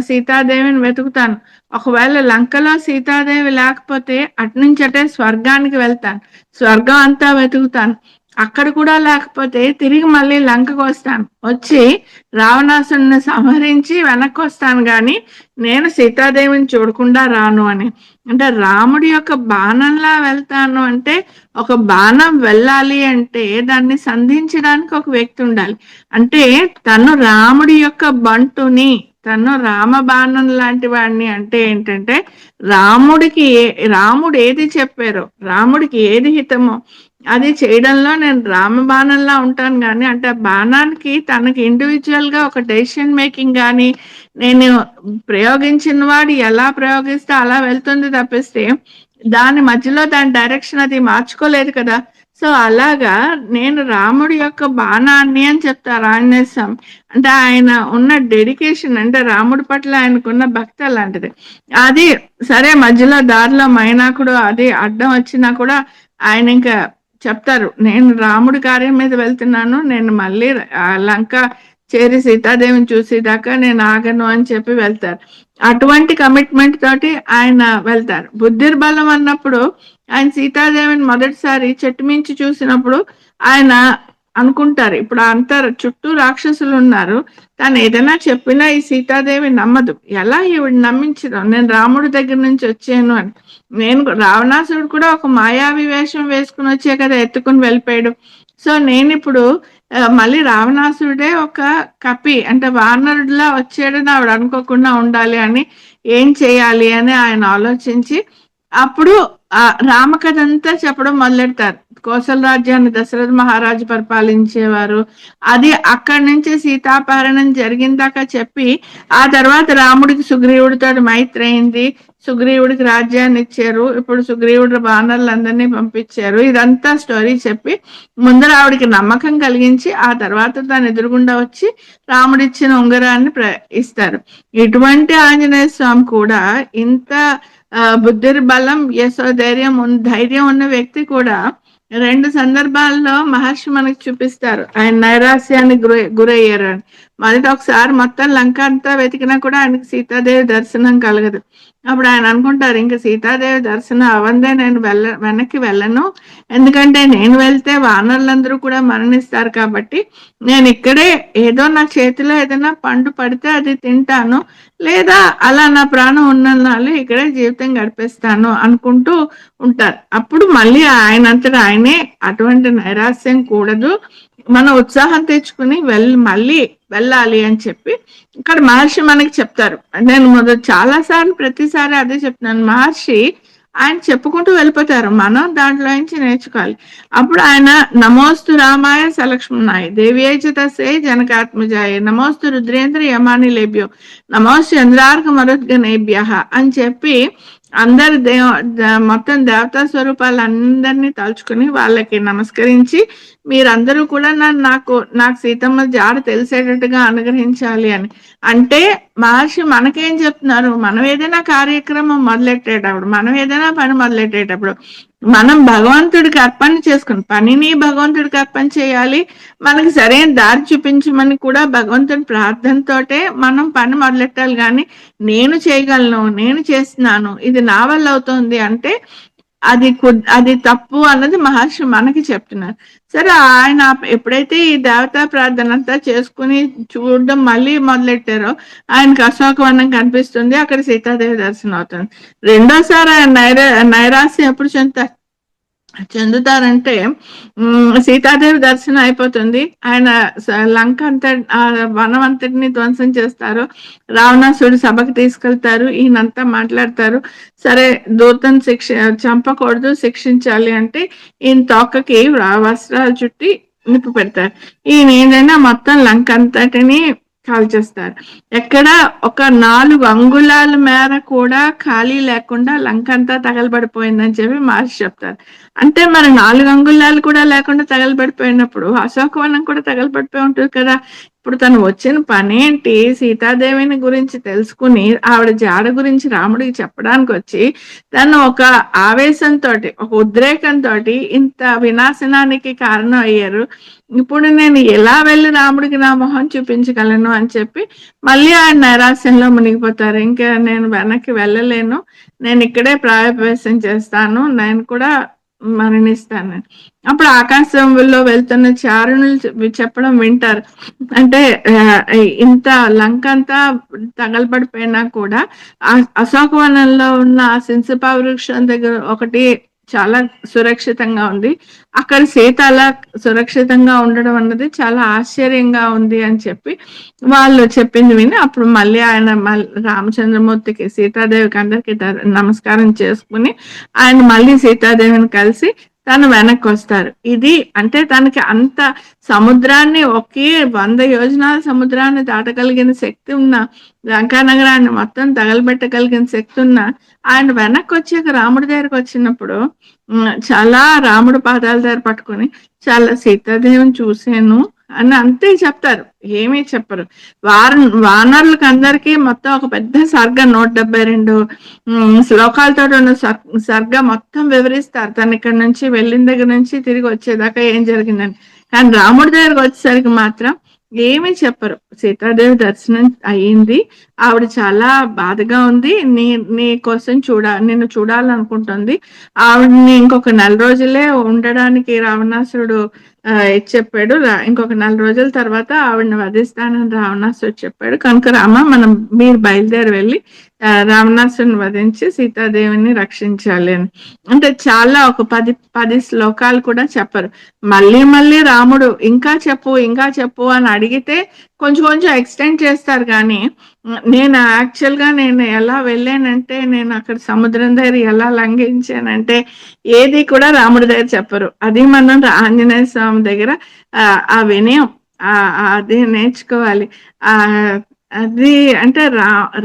సీతాదేవిని వెతుకుతాను. ఒకవేళ లంకలో సీతాదేవి లేకపోతే అటునుంచటే స్వర్గానికి వెళ్తాను, స్వర్గం అంతా వెతుకుతాను. అక్కడ కూడా లేకపోతే తిరిగి మళ్ళీ లంకకు వస్తాను, వచ్చి రావణాసుని సంహరించి వెనక్కి వస్తాను గాని నేను సీతాదేవిని చూడకుండా రాను అని. అంటే రాముడి యొక్క బాణంలా వెళ్తాను అంటే ఒక బాణం వెళ్ళాలి అంటే దాన్ని సంధించడానికి ఒక వ్యక్తి ఉండాలి. అంటే తను రాముడి యొక్క బంటుని, తను రామబాణం లాంటి వాడిని. అంటే ఏంటంటే రాముడికి రాముడు ఏది చెప్పారో, రాముడికి ఏది హితమో అది చేయడంలో నేను రామబాణంలా ఉంటాను. కానీ అంటే ఆ బాణానికి తనకి ఇండివిజువల్ గా ఒక డెసిషన్ మేకింగ్ కానీ నేను ప్రయోగించిన వాడు ఎలా ప్రయోగిస్తే అలా వెళ్తుంది తప్పిస్తే దాని మధ్యలో దాని డైరెక్షన్ అది మార్చుకోలేదు కదా. సో అలాగా నేను రాముడి యొక్క బాణాన్ని అని చెప్తారు ఆంజనేయ స్వామి. అంటే ఆయన ఉన్న డెడికేషన్, అంటే రాముడి పట్ల ఆయనకున్న భక్తి అలాంటిది. అది సరే మధ్యలో దారిలో మైనాకుడు అది అడ్డం వచ్చినా కూడా ఆయన ఇంకా చెప్తారు నేను రాముడి కార్యం మీద వెళ్తున్నాను, నేను మళ్ళీ లంక చేరి సీతాదేవిని చూసేదాకా నేను ఆగను అని చెప్పి వెళ్తారు. అటువంటి కమిట్మెంట్ తోటి ఆయన వెళ్తారు. బుద్ధిర్బలం అన్నప్పుడు ఆయన సీతాదేవిని మొదటిసారి చెట్టు మించి చూసినప్పుడు ఆయన అనుకుంటారు ఇప్పుడు అంతా చుట్టూ రాక్షసులు ఉన్నారు, తను ఏదైనా చెప్పినా ఈ సీతాదేవి నమ్మదు, ఎలా ఈవిడ నమ్మించడం, నేను రాముడి దగ్గర నుంచి వచ్చాను అని. నేను రావణాసుడు కూడా ఒక మాయావి వేషం వేసుకుని వచ్చే కదా ఎత్తుకుని వెళ్ళిపోయాడు. సో నేను ఇప్పుడు మళ్ళీ రావణాసురుడే ఒక కపి అంటే వానరుడిలా వచ్చాడని ఆవిడ అనుకోకుండా ఉండాలి అని ఏం చేయాలి అని ఆయన ఆలోచించి అప్పుడు రామకథ అంతా చెప్పడం మొదలెడతారు. కోసల రాజ్యాన్ని దశరథ మహారాజు పరిపాలించేవారు, అది అక్కడి నుంచి సీతాపహరణం జరిగిన దాకా చెప్పి ఆ తర్వాత రాముడికి సుగ్రీవుడితో మైత్రి అయింది, సుగ్రీవుడికి రాజ్యాన్ని ఇచ్చారు, ఇప్పుడు సుగ్రీవుడు వానరులందరినీ పంపించారు, ఇదంతా స్టోరీ చెప్పి ముందర ఆవిడికి నమ్మకం కలిగించి ఆ తర్వాత తను ఎదురుగుండా వచ్చి రాముడిచ్చిన ఉంగరాన్ని ఇస్తారు. ఇటువంటి ఆంజనేయ స్వామి కూడా ఇంత బుద్ధిర్బలం ధైర్యం ఉన్న వ్యక్తి కూడా 2 సందర్భాల్లో మహర్షి మనకి చూపిస్తారు ఆయన నైరాస్యానికి గురయ్యారు అని. మొదటి ఒకసారి మొత్తం లంక అంతా వెతికినా కూడా ఆయనకి సీతాదేవి దర్శనం కలగదు. అప్పుడు ఆయన అనుకుంటారు ఇంకా సీతాదేవి దర్శనం అవందే నేను వెనక్కి వెళ్ళను, ఎందుకంటే నేను వెళ్తే వానరులందరూ కూడా మరణిస్తారు కాబట్టి నేను ఇక్కడే ఏదో నా చేతిలో ఏదైనా పండు పడితే అది తింటాను, లేదా అలా నా ప్రాణం ఉన్ననాళ్ళు ఇక్కడే జీవితం గడిపేస్తాను అనుకుంటూ ఉంటారు. అప్పుడు మళ్ళీ ఆయనంతటా ఆయనే అటువంటి నైరాస్యం కూడదు, మన ఉత్సాహం తెచ్చుకుని మళ్ళీ వెళ్ళాలి అని చెప్పి ఇక్కడ మహర్షి మనకి చెప్తారు. నేను చాలా సార్లు ప్రతిసారి అదే చెప్తున్నాను, మహర్షి ఆయన చెప్పుకుంటూ వెళ్ళిపోతారు, మనం దాంట్లో నుంచి నేర్చుకోవాలి. అప్పుడు ఆయన నమోస్తు రామాయ సలక్ష్మణాయ దేవ్యేచ తస్యై జనకాత్మజాయ నమోస్తు రుద్రేంద్ర యమాని లేభ్యో నమోస్తు చంద్రార్క మరుద్గణేభ్య అని చెప్పి అందరు మొత్తం దేవతా స్వరూపాలందరినీ తలుచుకుని వాళ్ళకి నమస్కరించి మీరందరూ కూడా నాకు సీతమ్మ జాడ తెలిసేటట్టుగా అనుగ్రహించాలి అని. అంటే మహర్షి మనకేం చెప్తున్నారు, మనం ఏదైనా కార్యక్రమం మొదలెట్టేటప్పుడు, మనం ఏదైనా పని మొదలెట్టేటప్పుడు మనం భగవంతుడికి అర్పణ చేసుకుని పనిని భగవంతుడికి అర్పణ చేయాలి, మనకి సరైన దారి చూపించమని కూడా భగవంతుడి ప్రార్థనతోటే మనం పని మొదలెట్టాలి. కానీ నేను చేయగలను, నేను చేస్తున్నాను, ఇది నా వల్ల అవుతుంది అంటే అది తప్పు అన్నది మహర్షి మనకి చెప్తున్నారు. సరే ఆయన ఎప్పుడైతే ఈ దేవతా ప్రార్థన అంతా చేసుకుని చూడడం మళ్ళీ మొదలెట్టారో ఆయనకి అశోకవనం కనిపిస్తుంది. అక్కడ సీతాదేవి దర్శనం అవుతుంది. రెండోసారి ఆయన నైరాశ్యం ఎప్పుడు చెందుతారంటే సీతాదేవి దర్శనం అయిపోతుంది. ఆయన లంక అంతా వనం అంతటిని ధ్వంసం చేస్తారు. రావణాసుడు సభకు తీసుకెళ్తారు. ఈయనంతా మాట్లాడతారు. సరే దూతను చంపకూడదు, శిక్షించాలి అంటే ఈయన తోకకి వస్త్రాలు చుట్టి నిప్పు పెడతారు. ఈయన ఏంటంటే మొత్తం లంక అంతటిని కాల్చేస్తారు. ఎక్కడ ఒక 4 అంగుళాల మేర కూడా ఖాళీ లేకుండా లంక అంతా తగలబడిపోయిందని చెప్పి మహర్షి చెప్తారు. అంటే మరి 4 అంగుళాలు కూడా లేకుండా తగలబడిపోయినప్పుడు అశోకవనం కూడా తగలబడిపోయి ఉంటుంది కదా. ఇప్పుడు తను వచ్చిన పనేంటి? సీతాదేవిని గురించి తెలుసుకుని ఆవిడ జాడ గురించి రాముడికి చెప్పడానికి వచ్చి తను ఒక ఆవేశంతో, ఒక ఉద్రేకంతో ఇంత వినాశనానికి కారణం అయ్యారు. ఇప్పుడు నేను ఎలా వెళ్ళి రాముడికి నా మొహం చూపించగలను అని చెప్పి మళ్ళీ ఆయన నైరాశ్యంలో మునిగిపోతారు. ఇంకా నేను వెనక్కి వెళ్ళలేను, నేను ఇక్కడే ప్రాయోపవేశం చేస్తాను, నేను కూడా మరణిస్తాను. అప్పుడు ఆకాశంలో వెళ్తున్న చారుణులు చెప్పడం వింటారు. అంటే ఇంత లంక అంతా తగలబడిపోయినా కూడా అశోకవనంలో ఉన్న సింసపా వృక్షం దగ్గర ఒకటి చాలా సురక్షితంగా ఉంది. అక్కడ సీత అలా సురక్షితంగా ఉండడం అన్నది చాలా ఆశ్చర్యంగా ఉంది అని చెప్పి వాళ్ళు చెప్పింది విని అప్పుడు మళ్ళీ ఆయన రామచంద్రమూర్తికి సీతాదేవికి అందరికి నమస్కారం చేసుకుని ఆయన మళ్ళీ సీతాదేవిని కలిసి తను వెనక్కి వస్తారు. ఇది అంటే తనకి అంత సముద్రాన్ని 100 యోజనాల సముద్రాన్ని దాటగలిగిన శక్తి ఉన్న, లంకా నగరాన్ని మొత్తం తగలబెట్టగలిగిన శక్తి ఉన్న ఆయన వెనక్కి వచ్చాక రాముడి దగ్గరకు వచ్చినప్పుడు చాలా రాముడు పాదాల దగ్గర పట్టుకొని చాలా సీతాదేవిని చూశాను అని అంతే చెప్తారు, ఏమీ చెప్పరు. వానరులకు అందరికీ మొత్తం ఒక పెద్ద సర్గ 172 శ్లోకాలతో ఉన్న సర్గ మొత్తం వివరిస్తారు. తను ఇక్కడ నుంచి వెళ్ళిన దగ్గర నుంచి తిరిగి వచ్చేదాకా ఏం జరిగిందని. కానీ రాముడి దగ్గరకు వచ్చేసరికి మాత్రం ఏమీ చెప్పరు. సీతాదేవి దర్శనం అయ్యింది, ఆవిడ చాలా బాధగా ఉంది, నీ కోసం నిన్ను చూడాలనుకుంటుంది, ఆవిడని ఇంకొక 4 రోజులే ఉండడానికి రావణాసురుడు చెప్పాడు, ఇంకొక 4 రోజుల తర్వాత ఆవిడని వధిస్తానని రావణాసురుడు చెప్పాడు, కనుక మీరు బయలుదేరి వెళ్ళి రావణాసురుని వధించి సీతాదేవిని రక్షించాలి అని. అంటే చాలా ఒక 10 శ్లోకాలు కూడా చెప్పరు. మళ్ళీ రాముడు ఇంకా చెప్పు అని అడిగితే కొంచెం ఎక్స్టెండ్ చేస్తారు. కానీ నేను ఎలా వెళ్ళానంటే, నేను అక్కడ సముద్రం దగ్గర ఎలా లంఘించానంటే ఏది కూడా రాముడి దగ్గర చెప్పరు. అది మనం ఆంజనేయ స్వామి దగ్గర ఆ వినయం అది నేర్చుకోవాలి. అది అంటే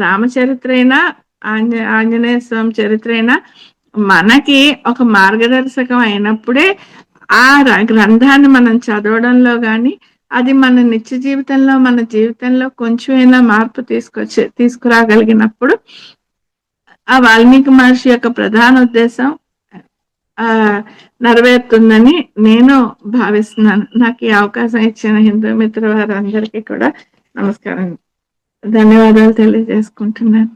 రామచరిత్ర అయినా ఆంజనేయ స్వామి చరిత్ర అయినా మనకి ఒక మార్గదర్శకం అయినప్పుడే ఆ గ్రంథాన్ని మనం చదవడంలో కానీ అది మన నిత్య జీవితంలో మన జీవితంలో కొంచెమైనా మార్పు తీసుకురాగలిగినప్పుడు ఆ వాల్మీకి మహర్షి యొక్క ప్రధాన ఉద్దేశం నెరవేరుతుందని నేను భావిస్తున్నాను. నాకు ఈ అవకాశం ఇచ్చిన హిందూ మిత్ర వారందరికీ కూడా నమస్కారం, ధన్యవాదాలు తెలియజేసుకుంటున్నాను.